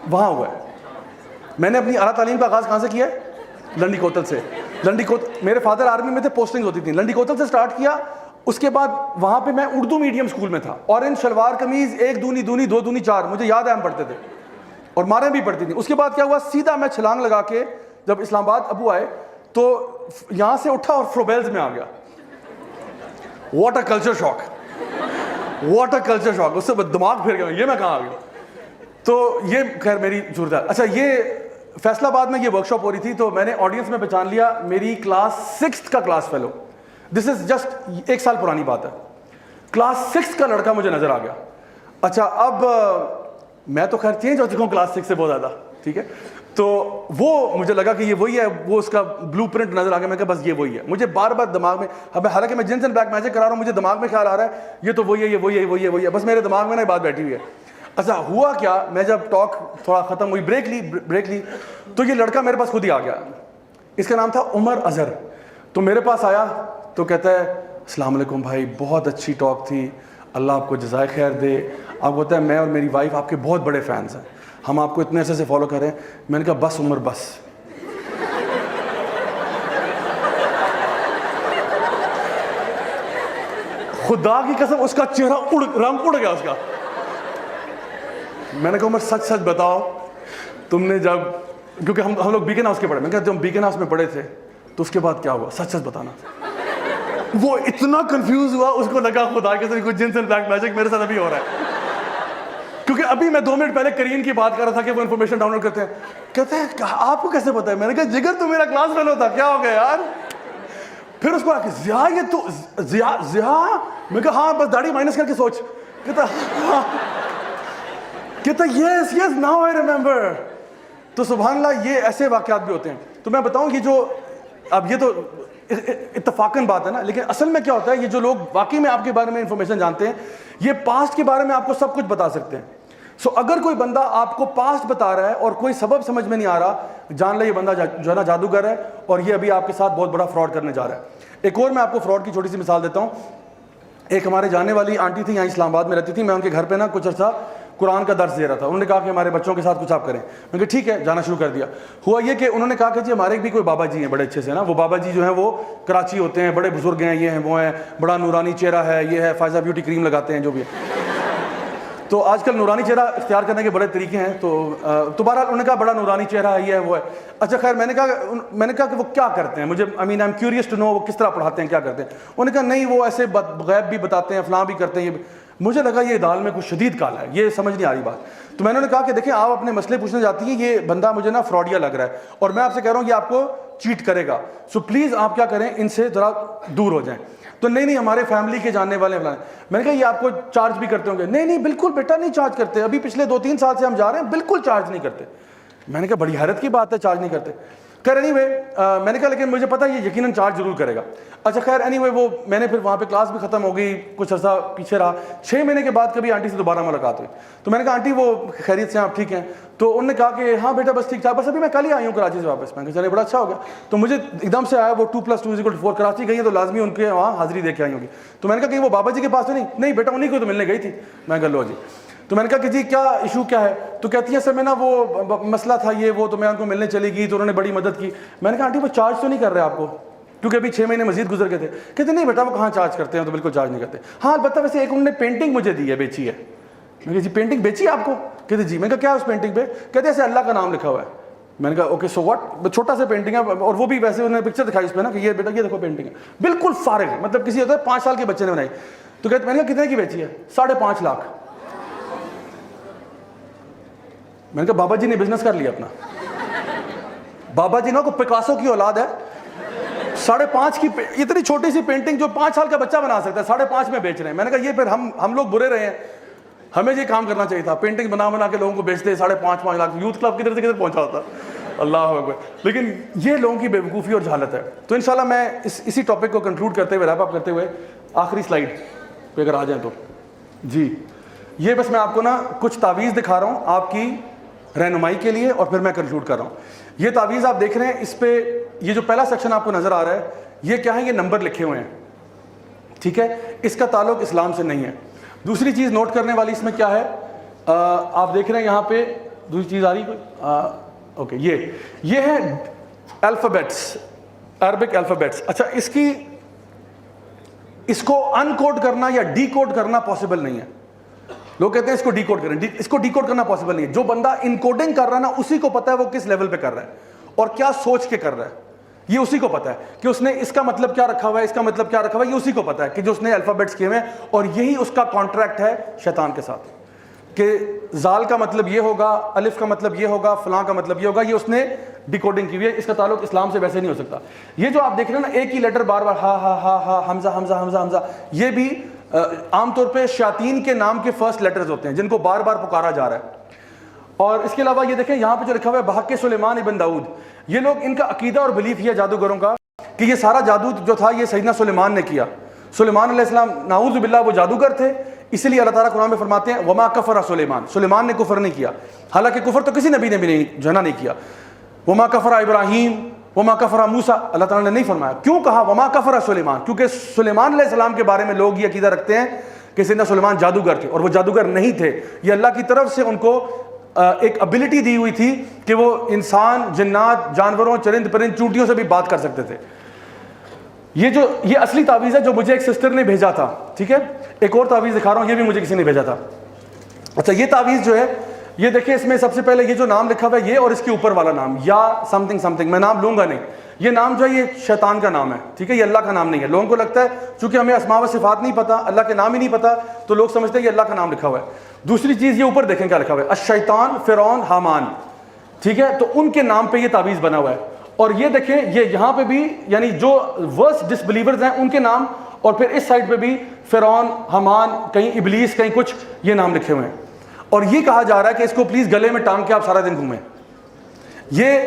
وہاں ہوا ہے. میں نے اپنی اعلیٰ تعلیم کا آغاز کہاں سے کیا ہے؟ لنڈی کوتل سے. لنڈی کوتل میرے فادر آرمی میں تھے, پوسٹنگ ہوتی تھی. لنڈی کوتل سے سٹارٹ کیا. اس کے بعد وہاں پہ میں اردو میڈیم اسکول میں تھا. اورنج شلوار قمیض 1 دونی 2 دونی 4 مجھے یاد ہے ہم پڑھتے تھے اور ماریں بھی پڑتی تھیں. اس کے بعد کیا ہوا, سیدھا میں چھلانگ لگا کے جب اسلام آباد ابو آئے تو یہاں سے اٹھا اور فروبیلز میں آ گیا. What a culture shock, what a culture shock. اس سے دماغ پھر گیا, یہ میں کہاں آ گیا. تو یہ خیر میری ضرورت ہے. اچھا, یہ فیصل آباد میں یہ ورک شاپ ہو رہی تھی, تو میں نے آڈینس میں پہچان لیا میری کلاس 6 کا class fellow. This is just 1 سال پرانی بات ہے. کلاس 6 کا لڑکا مجھے نظر آ گیا. اچھا, اب میں تو خیر چینج ہو چکا ہوں کلاس 6 سے بہت زیادہ, ٹھیک ہے. تو وہ مجھے لگا کہ یہ وہی ہے, وہ اس کا بلو پرنٹ نظر آ گیا. میں کہا بس یہ وہی ہے. مجھے بار بار دماغ میں, اب حالانکہ میں جنس اینڈ بلیک میجک کرا رہا ہوں, مجھے دماغ میں خیال آ رہا ہے یہ تو وہی ہے, یہ وہی ہے, وہی ہے, وہی ہے. بس میرے دماغ میں نا بات بیٹھی ہوئی ہے. اچھا, ہوا کیا, میں جب ٹاک تھوڑا ختم ہوئی, بریک لی تو یہ لڑکا میرے پاس خود ہی آ گیا. اس کا نام تھا عمر اظہر. تو میرے پاس آیا تو کہتا ہے السلام علیکم بھائی, بہت اچھی ٹاک تھی, اللہ آپ کو جزائے خیر دے. آپ کو پتہ ہے میں اور میری وائف آپ کے بہت بڑے فینس ہیں, ہم آپ کو اتنے عرصے سے فالو کر رہے ہیں. میں نے کہا بس عمر بس. خدا کی قسم اس کا چہرہ رنگ اڑ گیا اس کا. میں نے کہا عمر سچ سچ بتاؤ, تم نے جب, کیونکہ ہم لوگ بیکن ہاؤس کے پڑھے, میں کہا جب بیکن ہاؤس میں پڑھے تھے تو اس کے بعد کیا ہوا, سچ سچ بتانا. وہ اتنا کنفیوز ہوا, اس کو لگا خدا کے ساتھ کوئی جنس اینڈ بلیک میجک میرے ساتھ ابھی ہو رہا ہے. کیونکہ ابھی میں 2 منٹ پہلے کریم کی بات کر رہا تھا کہ وہ انفارمیشن ڈاؤن لوڈ کرتے ہیں. کہتے ہیں آپ کو کیسے پتا ہے؟ میں نے کہا جگر تو میرا کلاس فیلو تھا, کیا ہو گیا یار. پھر اس کو آ کے ضیاء, یہ تو ضیاء. میں کہا ہاں بس داڑھی مائنس کر کے سوچ. کہتا یس یس ناؤ آئی ریمبر. تو سبحان اللہ یہ ایسے واقعات بھی ہوتے ہیں. تو میں بتاؤں یہ جو, اب یہ تو اتفاقاً بات ہے نا, لیکن اصل میں کیا ہوتا ہے, یہ جو لوگ واقعی میں آپ کے بارے میں انفارمیشن جانتے ہیں, یہ پاسٹ کے بارے میں آپ کو سب کچھ بتا سکتے ہیں. سو اگر کوئی بندہ آپ کو پاسٹ بتا رہا ہے اور کوئی سبب سمجھ میں نہیں آ رہا, جان لے یہ بندہ جو ہے نا جادوگر ہے, اور یہ ابھی آپ کے ساتھ بہت بڑا فراڈ کرنے جا رہا ہے. ایک اور میں آپ کو فراڈ کی چھوٹی سی مثال دیتا ہوں. ایک ہمارے جانے والی آنٹی تھی, یہاں اسلام آباد میں رہتی تھی. میں ان کے گھر پہ نا کچھ عرصہ قرآن کا درس دے رہا تھا. انہوں نے کہا کہ ہمارے بچوں کے ساتھ کچھ آپ کریں. میں نے کہا ٹھیک ہے, جانا شروع کر دیا. ہوا یہ کہ انہوں نے کہا کہ جی ہمارے بھی کوئی بابا جی ہیں بڑے اچھے سے نا, وہ بابا جی جو ہیں وہ کراچی ہوتے ہیں, بڑے بزرگ ہیں, یہ ہیں وہ ہیں, بڑا نورانی چہرہ ہے, یہ ہے, فائزہ بیوٹی کریم لگاتے ہیں, جو بھی ہے. تو آج کل نورانی چہرہ اختیار کرنے کے بڑے طریقے ہیں. تو بہرحال انہوں نے کہا بڑا نورانی چہرہ ہے, یہ ہے, وہ ہے. اچھا خیر, میں نے کہا کہ وہ کیا کرتے ہیں, مجھے I am curious to know وہ کس طرح پڑھاتے ہیں, کیا کرتے ہیں. انہوں نے کہا نہیں وہ ایسے غیب بھی بتاتے ہیں, فلاں بھی کرتے ہیں. مجھے لگا یہ دال میں کچھ شدید کالا ہے, یہ سمجھ نہیں آ رہی بات. تو میں نے کہا کہ دیکھیں آپ اپنے مسئلے پوچھنے جاتی ہیں, یہ بندہ مجھے نا فراڈیا لگ رہا ہے, اور میں آپ سے کہہ رہا ہوں یہ آپ کو چیٹ کرے گا, سو پلیز آپ کیا کریں, ان سے ذرا دور ہو جائیں. تو نہیں ہمارے فیملی کے جاننے والے ہیں. میں نے کہا یہ آپ کو چارج بھی کرتے ہوں گے؟ نہیں بالکل بیٹا نہیں چارج کرتے, ابھی پچھلے 2-3 سال سے ہم جا رہے ہیں, بالکل چارج نہیں کرتے. میں نے کہا بڑی حیرت کی بات ہے, چارج نہیں کرتے. خیر اینی وے میں نے کہا لیکن مجھے پتا یہ یقیناً چارج ضرور کرے گا. اچھا خیر اینی وے وہ میں نے پھر وہاں پہ کلاس بھی ختم ہو گئی, کچھ عرصہ پیچھے رہا. 6 مہینے کے بعد کبھی آنٹی سے دوبارہ ملاقات ہوئی. تو میں نے کہا آنٹی وہ خیریت سے ہیں, آپ ٹھیک ہیں؟ تو انہوں نے کہا کہ ہاں بیٹا بس ٹھیک ٹھاک, بس ابھی میں کل ہی آئی ہوں کراچی سے واپس. میں کہا چلے بڑا اچھا ہو گیا. تو مجھے ایک دم سے آیا وہ 2+2=4, کراچی گئی ہے تو لازمی ان کے وہاں حاضری دے کے آئی ہوگی. تو میں نے کہا کہ وہ بابا جی کے پاس تو نہیں بیٹا انہیں کو تو ملنے گئی تھی. میں کہا لو جی. تو میں نے کہا کہ جی کیا ایشو کیا ہے؟ تو کہتی ہیں سر میں نا وہ مسئلہ تھا یہ وہ, تو میں ان کو ملنے چلی گئی تو انہوں نے بڑی مدد کی. میں نے کہا آنٹی وہ چارج تو نہیں کر رہے آپ کو, کیونکہ ابھی 6 مہینے مزید گزر گئے تھے. کہتے نہیں بیٹا وہ کہاں چارج کرتے ہیں, تو بالکل چارج نہیں کرتے. ہاں البتہ ویسے ایک انہوں نے پینٹنگ مجھے دی ہے, بیچی ہے. میں کہا جی پینٹنگ بیچی ہے آپ کو؟ کہتے جی. میں کہا کیا اس پینٹنگ پہ؟ کہتے ایسے اللہ کا نام لکھا ہوا ہے. میں نے کہا اوکے سو واٹ, چھوٹا سا پینٹنگ ہے, اور وہ بھی ویسے انہوں نے پکچر دکھائی اس پہ نا کہ یہ بیٹا یہ دیکھو پینٹنگ ہے, بالکل فارغ ہے, مطلب کسی ہوتا ہے 5 سال کے بچے نے بنائی. تو کہتے میں نے کہا کتنے کی بیچی ہے؟ 5.5 لاکھ. میں نے کہا بابا جی نے بزنس کر لیا اپنا. بابا جی نا کو پکاسو کی اولاد ہے, 5.5 کی اتنی چھوٹی سی پینٹنگ جو 5 سال کا بچہ بنا سکتا ہے 5.5 میں بیچ رہے ہیں. میں نے کہا یہ پھر ہم لوگ برے رہے ہیں, ہمیں یہ کام کرنا چاہیے تھا, پینٹنگ بنا کے لوگوں کو بیچتے 5.5 لاکھ. یوتھ کلب کدھر سے کدھر پہنچا ہوتا, اللہ اکبر. لیکن یہ لوگوں کی بیوقوفی اور جہالت ہے. تو انشاءاللہ میں اسی ٹاپک کو کنکلوڈ کرتے ہوئے, ریپ اپ کرتے ہوئے, آخری سلائیڈ پہ اگر آ جائیں تو جی, یہ بس میں آپ کو نا کچھ تعویذ دکھا رہا ہوں آپ کی رہنمائی کے لیے, اور پھر میں کنکلوڈ کر رہا ہوں. یہ تعویذ آپ دیکھ رہے ہیں, اس پہ یہ جو پہلا سیکشن آپ کو نظر آ رہا ہے یہ کیا ہے, یہ نمبر لکھے ہوئے ہیں, ٹھیک ہے, اس کا تعلق اسلام سے نہیں ہے. دوسری چیز نوٹ کرنے والی اس میں کیا ہے, آپ دیکھ رہے ہیں یہاں پہ دوسری چیز آ رہی کوئی, اوکے, یہ ہے الفابیٹس, عربک الفابیٹس. اچھا اس کو ان کوڈ کرنا یا ڈی کوڈ کرنا پاسبل نہیں ہے. لوگ کہتے ہیں اس کو ڈی کوڈ کریں, اس کو ڈی کوڈ کرنا پاسبل نہیں ہے. جو بندہ ان کوڈنگ کر رہا ہے نا اسی کو پتا ہے وہ کس لیول پہ کر رہا ہے, اور کیا سوچ کے کر رہا ہے، یہ اسی کو پتا ہے کہ اس نے اس کا مطلب کیا رکھا ہوا ہے، اس کا مطلب کیا رکھا ہوا ہے، یہ اسی کو پتا ہے کہ جو اس نے الفابیٹس کیے ہوئے ہیں، اور یہی اس کا کانٹریکٹ ہے شیطان کے ساتھ کہ زال کا مطلب یہ ہوگا، الف کا مطلب یہ ہوگا، فلاں کا مطلب یہ ہوگا. یہ اس نے ڈیکوڈنگ کی ہوئی ہے. اس کا تعلق اسلام سے ویسے نہیں ہو سکتا. یہ جو آپ دیکھ رہے ہیں نا ایک ہی لیٹر بار بار ہا ہا ہا ہا حمزہ حمزہ حمزہ حمزہ، یہ بھی عام طور پہ شیاطین کے نام کے فرسٹ لیٹرز ہوتے ہیں جن کو بار بار پکارا جا رہا ہے. اور اس کے علاوہ یہ دیکھیں یہاں پہ جو لکھا ہوا ہے بحق سلیمان ابن داؤد، یہ لوگ ان کا عقیدہ اور بلیف یہ جادوگروں کا کہ یہ سارا جادو جو تھا یہ سیدنا سلیمان نے کیا. سلیمان علیہ السلام نعوذ باللہ وہ جادوگر تھے، اسی لیے اللہ تعالیٰ قرآن میں فرماتے ہیں وما کفر سلیمان، سلیمان نے کفر نہیں کیا. حالانکہ کفر تو کسی نبی نے بھی نہیں جو ہے نا نہیں کیا. وما کفر ابراہیم وما کفر موسیٰ، اللہ تعالیٰ نے نہیں فرمایا. کیوں کہا وما کفر سلیمان؟ کیونکہ سلیمان علیہ السلام کے بارے میں لوگ یہ عقیدہ رکھتے ہیں کہ سیدنا سلیمان جادوگر تھے، اور وہ جادوگر نہیں تھے. یہ اللہ کی طرف سے ان کو ایک ابیلٹی دی ہوئی تھی کہ وہ انسان، جنات، جانوروں، چرند پرند، چونٹیوں سے بھی بات کر سکتے تھے. یہ اصلی تعویذ ہے جو مجھے ایک سسٹر نے بھیجا تھا. ٹھیک ہے، ایک اور تعویذ دکھا رہا ہوں، یہ بھی مجھے کسی نے بھیجا تھا. اچھا یہ تعویذ جو ہے یہ دیکھیں اس میں سب سے پہلے یہ جو نام لکھا ہوا ہے یہ اور اس کے اوپر والا نام یا سم تھنگ سم تھنگ، میں نام لوں گا نہیں. یہ نام جو ہے یہ شیطان کا نام ہے. ٹھیک ہے، یہ اللہ کا نام نہیں ہے. لوگوں کو لگتا ہے چونکہ ہمیں اسماء و صفات نہیں پتا، اللہ کے نام ہی نہیں پتا، تو لوگ سمجھتے ہیں یہ اللہ کا نام لکھا ہوا ہے. دوسری چیز یہ اوپر دیکھیں کیا لکھا ہوا ہے، الشیطان فرعون حامان. ٹھیک ہے، تو ان کے نام پہ یہ تعویذ بنا ہوا ہے. اور یہ دیکھیں یہ یہاں پہ بھی یعنی جو ورسٹ ڈسبلیورز ہیں ان کے نام، اور پھر اس سائڈ پہ بھی فرعون، حامان، کہیں ابلیس، کہیں کچھ یہ نام لکھے ہوئے ہیں. اور یہ کہا جا رہا ہے کہ اس کو پلیز گلے میں ٹانگ کے آپ سارا دن گھومیں. یہ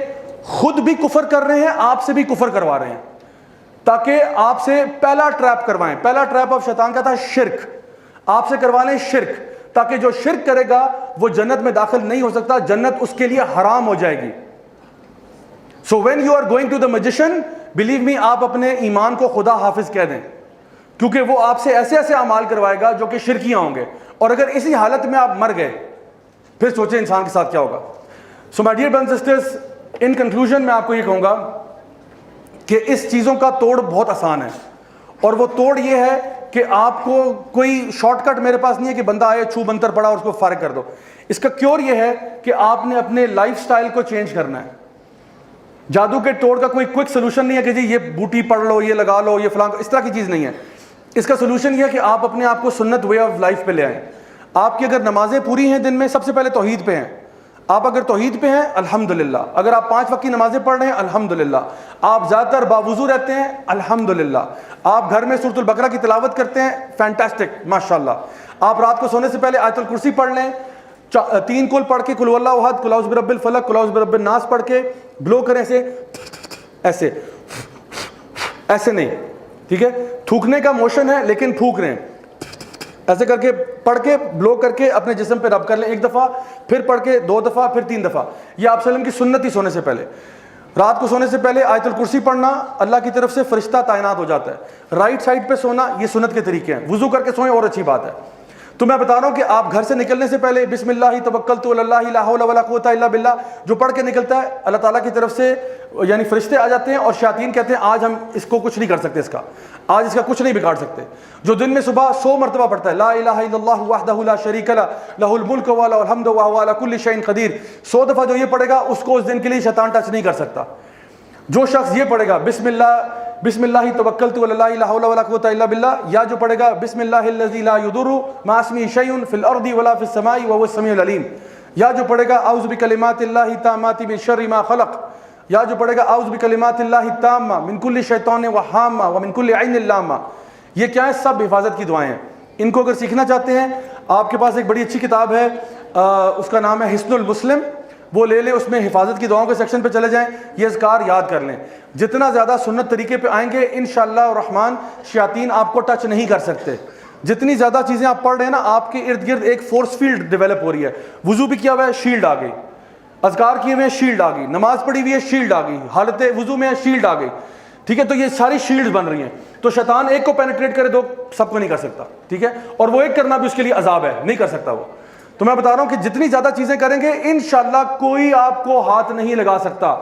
خود بھی کفر کر رہے ہیں، آپ سے بھی کفر کروا رہے ہیں تاکہ آپ سے پہلا ٹریپ کروائیں. پہلا ٹریپ آف شیطان کا تھا شرک، آپ سے کروا لیں شرک، تاکہ جو شرک کرے گا وہ جنت میں داخل نہیں ہو سکتا، جنت اس کے لیے حرام ہو جائے گی. So when you are going to the magician, believe me آپ اپنے ایمان کو خدا حافظ کہہ دیں، کیونکہ وہ آپ سے ایسے ایسے اعمال کروائے گا جو کہ شرکیاں ہوں گے. اور اگر اسی حالت میں آپ مر گئے پھر سوچیں انسان کے ساتھ کیا ہوگا. So my dear brothers and sisters, in conclusion میں آپ کو یہ کہوں گا کہ اس چیزوں کا توڑ بہت آسان ہے، اور وہ توڑ یہ ہے کہ آپ کو کوئی شارٹ کٹ میرے پاس نہیں ہے کہ بندہ آئے چھو منتر پڑا اور اس کو فارغ کر دو. اس کا کیور یہ ہے کہ آپ نے اپنے لائف سٹائل کو چینج کرنا ہے. جادو کے توڑ کا کوئی کوئک سلوشن نہیں ہے کہ جی یہ بوٹی پڑھ لو، یہ لگا لو، یہ فلاں، اس طرح کی چیز نہیں ہے. اس کا سلوشن یہ ہے کہ آپ اپنے آپ کو سنت وے آف لائف پہ لے آئیں. آپ کی اگر نمازیں پوری ہیں دن میں، سب سے پہلے توحید پہ ہیں. آپ اگر توحید پہ ہیں الحمدللہ. اگر آپ 5 وقت کی نمازیں پڑھ رہے ہیں الحمدللہ. آپ زیادہ تر باوضو رہتے ہیں الحمدللہ. آپ گھر میں سورۃ البقرہ کی تلاوت کرتے ہیں فینٹاسٹک ماشاءاللہ. آپ رات کو سونے سے پہلے آیت الکرسی پڑھ لیں، 3 کل پڑھ کے قل واللہ احد، قل اعوذ برب الفلق، قل اعوذ برب الناس پڑھ کے بلو کریں ایسے ایسے نہیں. ٹھیک ہے، تھوکنے کا موشن ہے لیکن پھونک رہے ہیں ایسے کر کے، پڑھ کے بلو کر کے اپنے جسم پہ رب کر لیں 1 دفعہ، پھر پڑھ کے 2 دفعہ، پھر 3 دفعہ. یہ آپ وسلم کی سنت ہی سونے سے پہلے. رات کو سونے سے پہلے آیت الکرسی پڑھنا، اللہ کی طرف سے فرشتہ تعینات ہو جاتا ہے. رائٹ سائڈ پہ سونا، یہ سنت کے طریقے ہیں. وضو کر کے سوئیں اور اچھی بات ہے. تو میں بتا رہا ہوں کہ آپ گھر سے نکلنے سے پہلے بسم اللہ توکلت علی اللہ لا حول ولا قوت الا باللہ جو پڑھ کے نکلتا ہے، اللہ تعالیٰ کی طرف سے یعنی فرشتے آ جاتے ہیں اور شیاطین کہتے ہیں آج ہم اس کو کچھ نہیں کر سکتے، آج اس کا کچھ نہیں بگاڑ سکتے. جو دن میں صبح 100 مرتبہ پڑھتا ہے لا الہ الا اللہ وحدہ لا شریک لہ لہ الملک ولہ الحمد وہو علی کل شیء قدیر، 100 دفعہ جو یہ پڑھے گا اس کو اس دن کے لیے شیطان ٹچ نہیں کر سکتا. جو شخص یہ پڑھے گا بسم اللہ توکلت علی اللہ لا حول ولا قوت الا باللہ، یا جو پڑھے گا بسم اللہ الذی لا یضر مع اسمہ شیء فی الارض ولا فی السماء وهو السمیع العلیم، یا جو پڑھے گا اعوذ بکلمات اللہ التامات من شر ما خلق، یا جو پڑھے گا اعوذ بکلمات اللہ التامہ من کل شیطان وہامہ ومن کل عین لامہ. یہ کیا ہے؟ سب حفاظت کی دعائیں ہیں. ان کو اگر سیکھنا چاہتے ہیں آپ کے پاس ایک بڑی اچھی کتاب ہے، اس کا نام ہے حصن المسلم، وہ لے لیں. اس میں حفاظت کی دعاؤں کے سیکشن پہ چلے جائیں، یہ اذکار یاد کر لیں. جتنا زیادہ سنت طریقے پہ آئیں گے انشاءاللہ الرحمن شیاطین آپ کو ٹچ نہیں کر سکتے. جتنی زیادہ چیزیں آپ پڑھ رہے ہیں نا، آپ کے ارد گرد ایک فورس فیلڈ ڈیولپ ہو رہی ہے. وضو بھی کیا ہوا ہے، شیلڈ آ گئی. اذکار کیے ہوئے ہیں، شیلڈ آ گئی. نماز پڑھی ہوئی ہے، شیلڈ آ گئی. حالت وضو میں شیلڈ آ گئی. ٹھیک ہے، تو یہ ساری شیلڈ بن رہی ہیں. تو شیطان ایک کو پینیٹریٹ کرے دو سب کو نہیں کر سکتا. ٹھیک ہے، اور وہ ایک کرنا بھی اس کے لیے عذاب ہے، نہیں کر سکتا وہ. تو میں بتا رہا ہوں کہ جتنی زیادہ چیزیں کریں گے انشاءاللہ کوئی آپ کو ہاتھ نہیں لگا سکتا.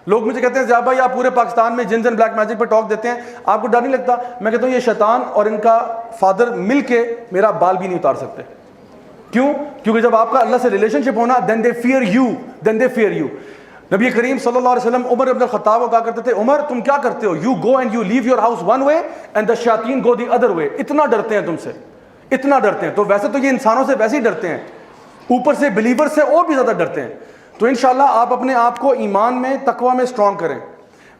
لوگ مجھے کہتے ہیں زیاد بھائی آپ پورے پاکستان میں جنز اینڈ بلیک میجک پہ ٹاک دیتے ہیں، آپ کو ڈر نہیں لگتا؟ میں کہتا ہوں یہ شیطان اور ان کا فادر مل کے میرا بال بھی نہیں اتار سکتے. کیوں؟ کیونکہ جب آپ کا اللہ سے ریلیشن شپ ہونا then they fear you. نبی کریم صلی اللہ علیہ وسلم عمر ابن الخطاب کو کہا کرتے تھے عمر تم کیا کرتے ہو, you go and you leave your house one way and the شیاطین گو دی ادر وے. اتنا ڈرتے ہیں تم سے, اتنا ڈرتے ہیں. تو ویسے تو یہ انسانوں سے ویسے ہی ڈرتے ہیں, اوپر سے بلیور سے اور بھی زیادہ ڈرتے ہیں. تو انشاءاللہ آپ اپنے آپ کو ایمان میں تقوی میں اسٹرانگ کریں.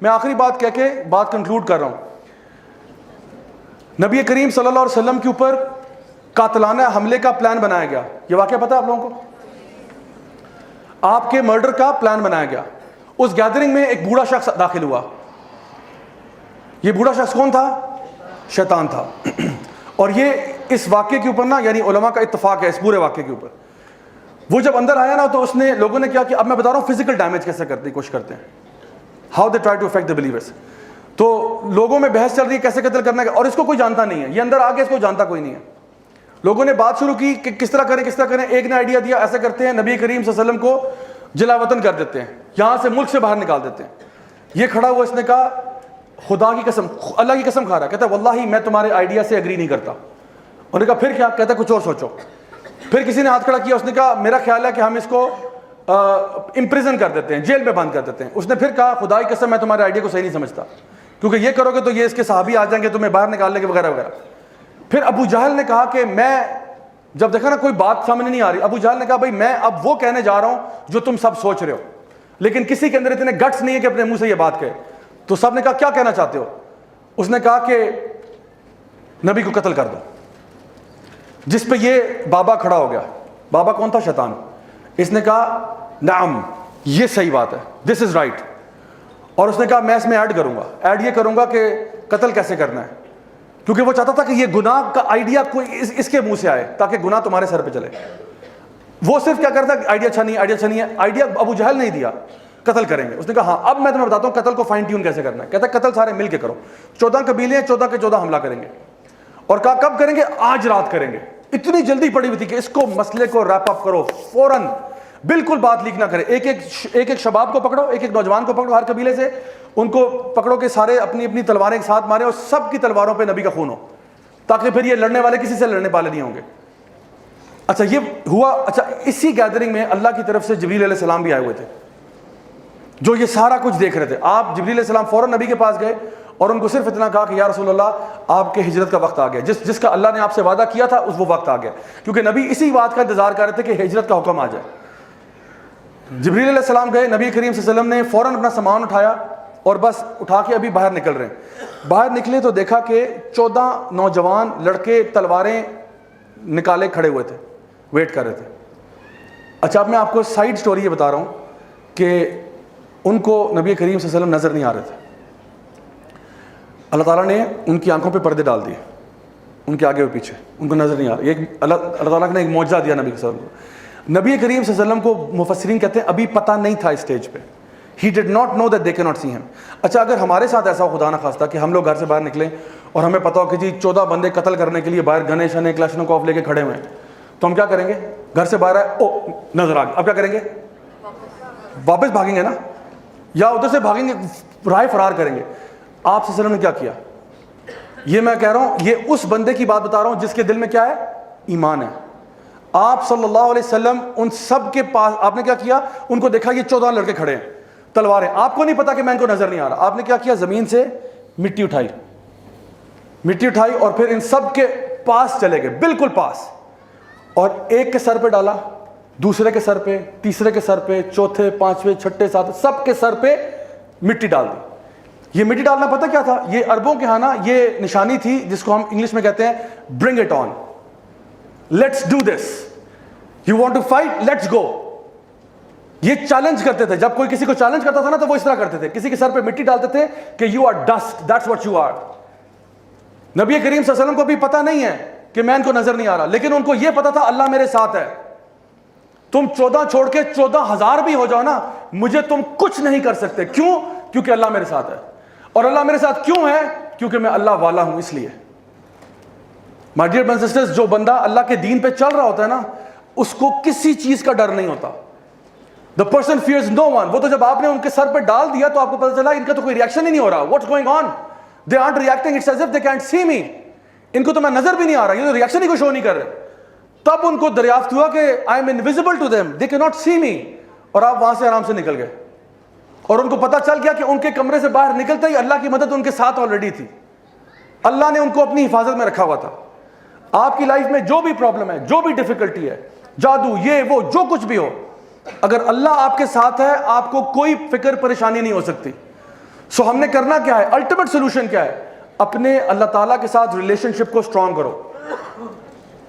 میں آخری بات کہہ کے بات کنکلوڈ کر رہا ہوں. نبی کریم صلی اللہ علیہ وسلم کے اوپر قاتلانہ حملے کا پلان بنایا گیا. یہ واقعہ پتہ ہے آپ لوگوں کو؟ آپ کے مرڈر کا پلان بنایا گیا. اس گیدرنگ میں ایک بوڑھا شخص داخل ہوا. یہ بوڑھا شخص کون تھا؟ شیطان تھا. اور یہ اس واقعے کے اوپر نا یعنی علماء کا اتفاق ہے اس پورے واقعے کے اوپر. وہ جب اندر آیا نا تو اس نے لوگوں نے کیا کہ اب میں بتا رہا ہوں فزیکل ڈیمیج کیسے کرنے کی کوشش کرتے ہیں, how they try to affect the believers. تو لوگوں میں بحث چل رہی ہے کیسے قتل کرنا ہے, اور اس کو کوئی جانتا نہیں ہے. یہ اندر آ کے اس کو جانتا کوئی نہیں ہے. لوگوں نے بات شروع کی کہ کس طرح کریں کس طرح کریں. ایک نے آئیڈیا دیا ایسے کرتے ہیں نبی کریم صلی اللہ علیہ وسلم کو جلا وطن کر دیتے ہیں, یہاں سے ملک سے باہر نکال دیتے ہیں. یہ کھڑا ہوا, اس نے کہا خدا کی قسم, اللہ کی قسم کھا رہا, کہتا ہے واللہ میں تمہارے آئیڈیا سے اگری نہیں کرتا. انہوں نے کہا پھر کیا؟ کہتا ہے کچھ اور سوچو. پھر کسی نے ہاتھ کھڑا کیا, اس نے کہا میرا خیال ہے کہ ہم اس کو امپریزن کر دیتے ہیں, جیل میں بند کر دیتے ہیں. اس نے پھر کہا خدا کی قسم میں تمہارے آئیڈیا کو صحیح نہیں سمجھتا, کیونکہ یہ کرو گے تو یہ اس کے صحابی آ جائیں گے تمہیں باہر نکالنے کے وغیرہ وغیرہ. پھر ابو جہل نے کہا کہ میں جب دیکھا نا کوئی بات سامنے نہیں آ رہی, ابو جہل نے کہا بھائی میں اب وہ کہنے جا رہا ہوں جو تم سب سوچ رہے ہو, لیکن کسی کے اندر اتنے گٹس نہیں ہے کہ اپنے منہ سے یہ بات کہے. تو سب نے کہا کیا کہنا چاہتے ہو؟ اس نے کہا کہ نبی کو قتل کر دو. جس پہ یہ بابا کھڑا ہو گیا. بابا کون تھا؟ شیطان. اس نے کہا نعم یہ صحیح بات ہے, دس از رائٹ. اور اس نے کہا میں اس میں ایڈ کروں گا, ایڈ یہ کروں گا کہ قتل کیسے کرنا ہے, کیونکہ وہ چاہتا تھا کہ یہ گناہ کا آئیڈیا کوئی اس کے منہ سے آئے تاکہ گناہ تمہارے سر پہ چلے. وہ صرف کیا کرتا ہے آئیڈیا اچھا نہیں ہے, آئیڈیا اچھا نہیں ہے. آئیڈیا ابو جہل نہیں دیا, قتل کریں گے. اس نے کہا ہاں اب میں تمہیں بتاتا ہوں قتل کو فائن ٹیون کیسے کرنا ہے. کہتا ہے قتل سارے مل کے کرو, 14 قبیلے ہیں, 14 کے 14 حملہ کریں گے. اور کہا کب کریں گے؟ آج رات کریں گے. اتنی جلدی پڑی ہوئی تھی کہ اس کو مسئلے کو ریپ اپ کرو فوراً, بالکل بات لیک نہ کرے. ایک شباب کو پکڑو, ایک نوجوان کو پکڑو ہر قبیلے سے, ان کو پکڑو کہ سارے اپنی اپنی تلواریں ایک ساتھ مارے اور سب کی تلواروں پہ نبی کا خون ہو, تاکہ پھر یہ لڑنے والے کسی سے لڑنے والے نہیں ہوں گے. اچھا یہ ہوا. اچھا اسی گیدرنگ میں اللہ کی طرف سے جبریل علیہ السلام بھی آئے ہوئے تھے جو یہ سارا کچھ دیکھ رہے تھے. آپ جبریل علیہ السلام فوراً نبی کے پاس گئے اور ان کو صرف اتنا کہا کہ یا رسول اللہ آپ کے ہجرت کا وقت آ گیا, جس کا اللہ نے آپ سے وعدہ کیا تھا وہ وقت آ گیا. کیونکہ نبی اسی بات کا انتظار کر رہے تھے کہ ہجرت کا حکم آ جائے. جبریل علیہ السلام گئے, نبی کریم صلی اللہ علیہ وسلم نے فوراً اپنا سامان اٹھایا اور بس اٹھا کے ابھی باہر نکل رہے ہیں. باہر نکلے تو دیکھا کہ 14 نوجوان لڑکے تلواریں نکالے کھڑے ہوئے تھے, ویٹ کر رہے تھے. اچھا اب میں آپ کو سائیڈ سٹوری یہ بتا رہا ہوں کہ ان کو نبی کریم صلی اللہ علیہ وسلم نظر نہیں آ رہے تھے. اللہ تعالیٰ نے ان کی آنکھوں پہ پردے ڈال دیے, ان کے آگے و پیچھے, ان کو نظر نہیں آ رہا. اللہ تعالیٰ نے ایک معجزہ دیا نبی صلی اللہ علیہ وسلم کو. نبی کریم صلی اللہ علیہ وسلم کو مفسرین کہتے ہیں ابھی پتہ نہیں تھا اسٹیج پہ, he did not know that they cannot see him. اچھا اگر ہمارے ساتھ ایسا ہو خدا نہ خواستہ کہ ہم لوگ گھر سے باہر نکلیں اور ہمیں پتہ ہو کہ جی 14 بندے قتل کرنے کے لیے باہر گنے شنے کلاشنکوف لے کے کھڑے ہوئے ہیں, تو ہم کیا کریں گے؟ گھر سے باہر آئے, او نظر آ گیا, اب کیا کریں گے؟ واپس بھاگیں گے نا, یا ادھر سے بھاگیں گے, راہ فرار کریں گے. آپ صلی اللہ علیہ وسلم نے کیا کیا؟ یہ میں کہہ رہا ہوں, یہ اس بندے کی بات بتا رہا ہوں جس کے دل میں کیا ہے؟ ایمان ہے. آپ صلی اللہ علیہ وسلم ان سب کے پاس آپ نے کیا کیا؟ ان کو دیکھا یہ 14 لڑکے کھڑے ہیں, تلواریں, آپ کو نہیں پتا کہ میں ان کو نظر نہیں آ رہا. آپ نے کیا کیا؟ زمین سے مٹی اٹھائی اور پھر ان سب کے پاس چلے گئے, بالکل پاس, اور ایک کے سر پہ ڈالا, دوسرے کے سر پہ, تیسرے کے سر پہ, چوتھے, پانچویں, چھٹے, ساتھ, سب کے سر پہ مٹی ڈال دی. یہ مٹی ڈالنا پتہ کیا تھا؟ یہ عربوں کے ہاں نا یہ نشانی تھی جس کو ہم انگلش میں کہتے ہیں bring it on, let's do this, you want to fight, let's go. یہ چیلنج کرتے تھے, جب کوئی کسی کو چیلنج کرتا تھا نا تو وہ اس طرح کرتے تھے, کسی کے سر پہ مٹی ڈالتے تھے کہ you are dust, that's what you are. نبی کریم صلی اللہ علیہ وسلم کو بھی پتہ نہیں ہے کہ میں ان کو نظر نہیں آ رہا, لیکن ان کو یہ پتا تھا اللہ میرے ساتھ ہے. تم 14 چھوڑ کے 14,000 بھی ہو جاؤ نا, مجھے تم کچھ نہیں کر سکتے. کیوں؟ کیونکہ اللہ میرے ساتھ ہے. اور اللہ میرے ساتھ کیوں ہے؟ کیونکہ میں اللہ والا ہوں, اس لیے. My dear brothers and sisters, جو بندہ اللہ کے دین پہ چل رہا ہوتا ہے نا, اس کو کسی چیز کا ڈر نہیں ہوتا. The person fears no one. وہ تو جب آپ نے ان کے سر پہ ڈال دیا تو آپ کو پتا چلا ان کا تو کوئی ریئیکشن ہی نہیں ہو رہا. What's going on? They aren't reacting. It's as if they can't see me. ان کو تو میں نظر بھی نہیں آ رہا, یہ تو ریئیکشن ہی کوئی شو نہیں کر رہے. تب ان کو دریافت ہوا کہ I am invisible to them. They cannot see me. اور آپ وہاں سے آرام سے نکل گئے. اور ان کو پتہ چل گیا کہ ان کے کمرے سے باہر نکلتے ہی اللہ کی مدد ان کے ساتھ آلریڈی تھی، اللہ نے ان کو اپنی حفاظت میں رکھا ہوا تھا۔ آپ کی لائف میں جو بھی پرابلم ہے، جو بھی ڈیفیکلٹی ہے، جادو، یہ وہ، جو کچھ بھی ہو، اگر اللہ آپ کے ساتھ ہے آپ کو کوئی فکر پریشانی نہیں ہو سکتی۔ سو ہم نے کرنا کیا ہے؟ الٹیمیٹ سولوشن کیا ہے؟ اپنے اللہ تعالیٰ کے ساتھ ریلیشن شپ کو اسٹرانگ کرو،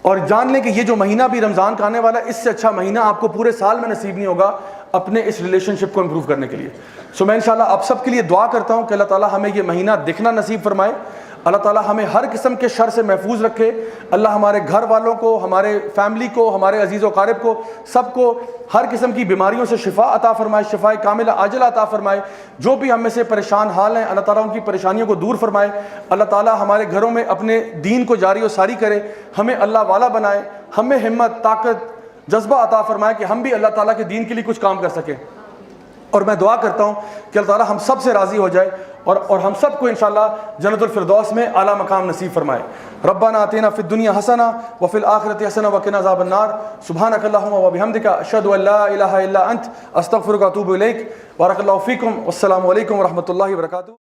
اور جان لیں کہ یہ جو مہینہ بھی رمضان کا آنے والا ہے، اس سے اچھا مہینہ آپ کو پورے سال میں نصیب نہیں ہوگا اپنے اس ریلیشن شپ کو امپروو کرنے کے لیے۔ سو میں انشاءاللہ آپ سب کے لیے دعا کرتا ہوں کہ اللہ تعالیٰ ہمیں یہ مہینہ دیکھنا نصیب فرمائے، اللہ تعالیٰ ہمیں ہر قسم کے شر سے محفوظ رکھے، اللہ ہمارے گھر والوں کو، ہمارے فیملی کو، ہمارے عزیز و اقارب کو، سب کو ہر قسم کی بیماریوں سے شفا عطا فرمائے، شفا کاملہ عاجلہ عطا فرمائے۔ جو بھی ہم میں سے پریشان حال ہیں، اللہ تعالیٰ ان کی پریشانیوں کو دور فرمائے، اللہ تعالیٰ ہمارے گھروں میں اپنے دین کو جاری و ساری کرے، ہمیں اللہ والا بنائے، ہمیں ہمت، طاقت، جذبہ عطا فرمائے کہ ہم بھی اللہ تعالیٰ کے دین کے لیے کچھ کام کر سکیں۔ اور میں دعا کرتا ہوں کہ اللہ تعالیٰ ہم سب سے راضی ہو جائے اور ہم سب کو انشاءاللہ جنت الفردوس میں اعلیٰ مقام نصیب فرمائے۔ ربنا آتنا فی الدنیا حسنہ وفی الآخرۃ حسنہ وقنا عذاب النار۔ سبحانک اللہم وبحمدک، اشہد ان لا الہ الا انت، استغفرک واتوب الیک۔ بارک اللہ فیکم، والسلام علیکم ورحمۃ اللہ وبرکاتہ۔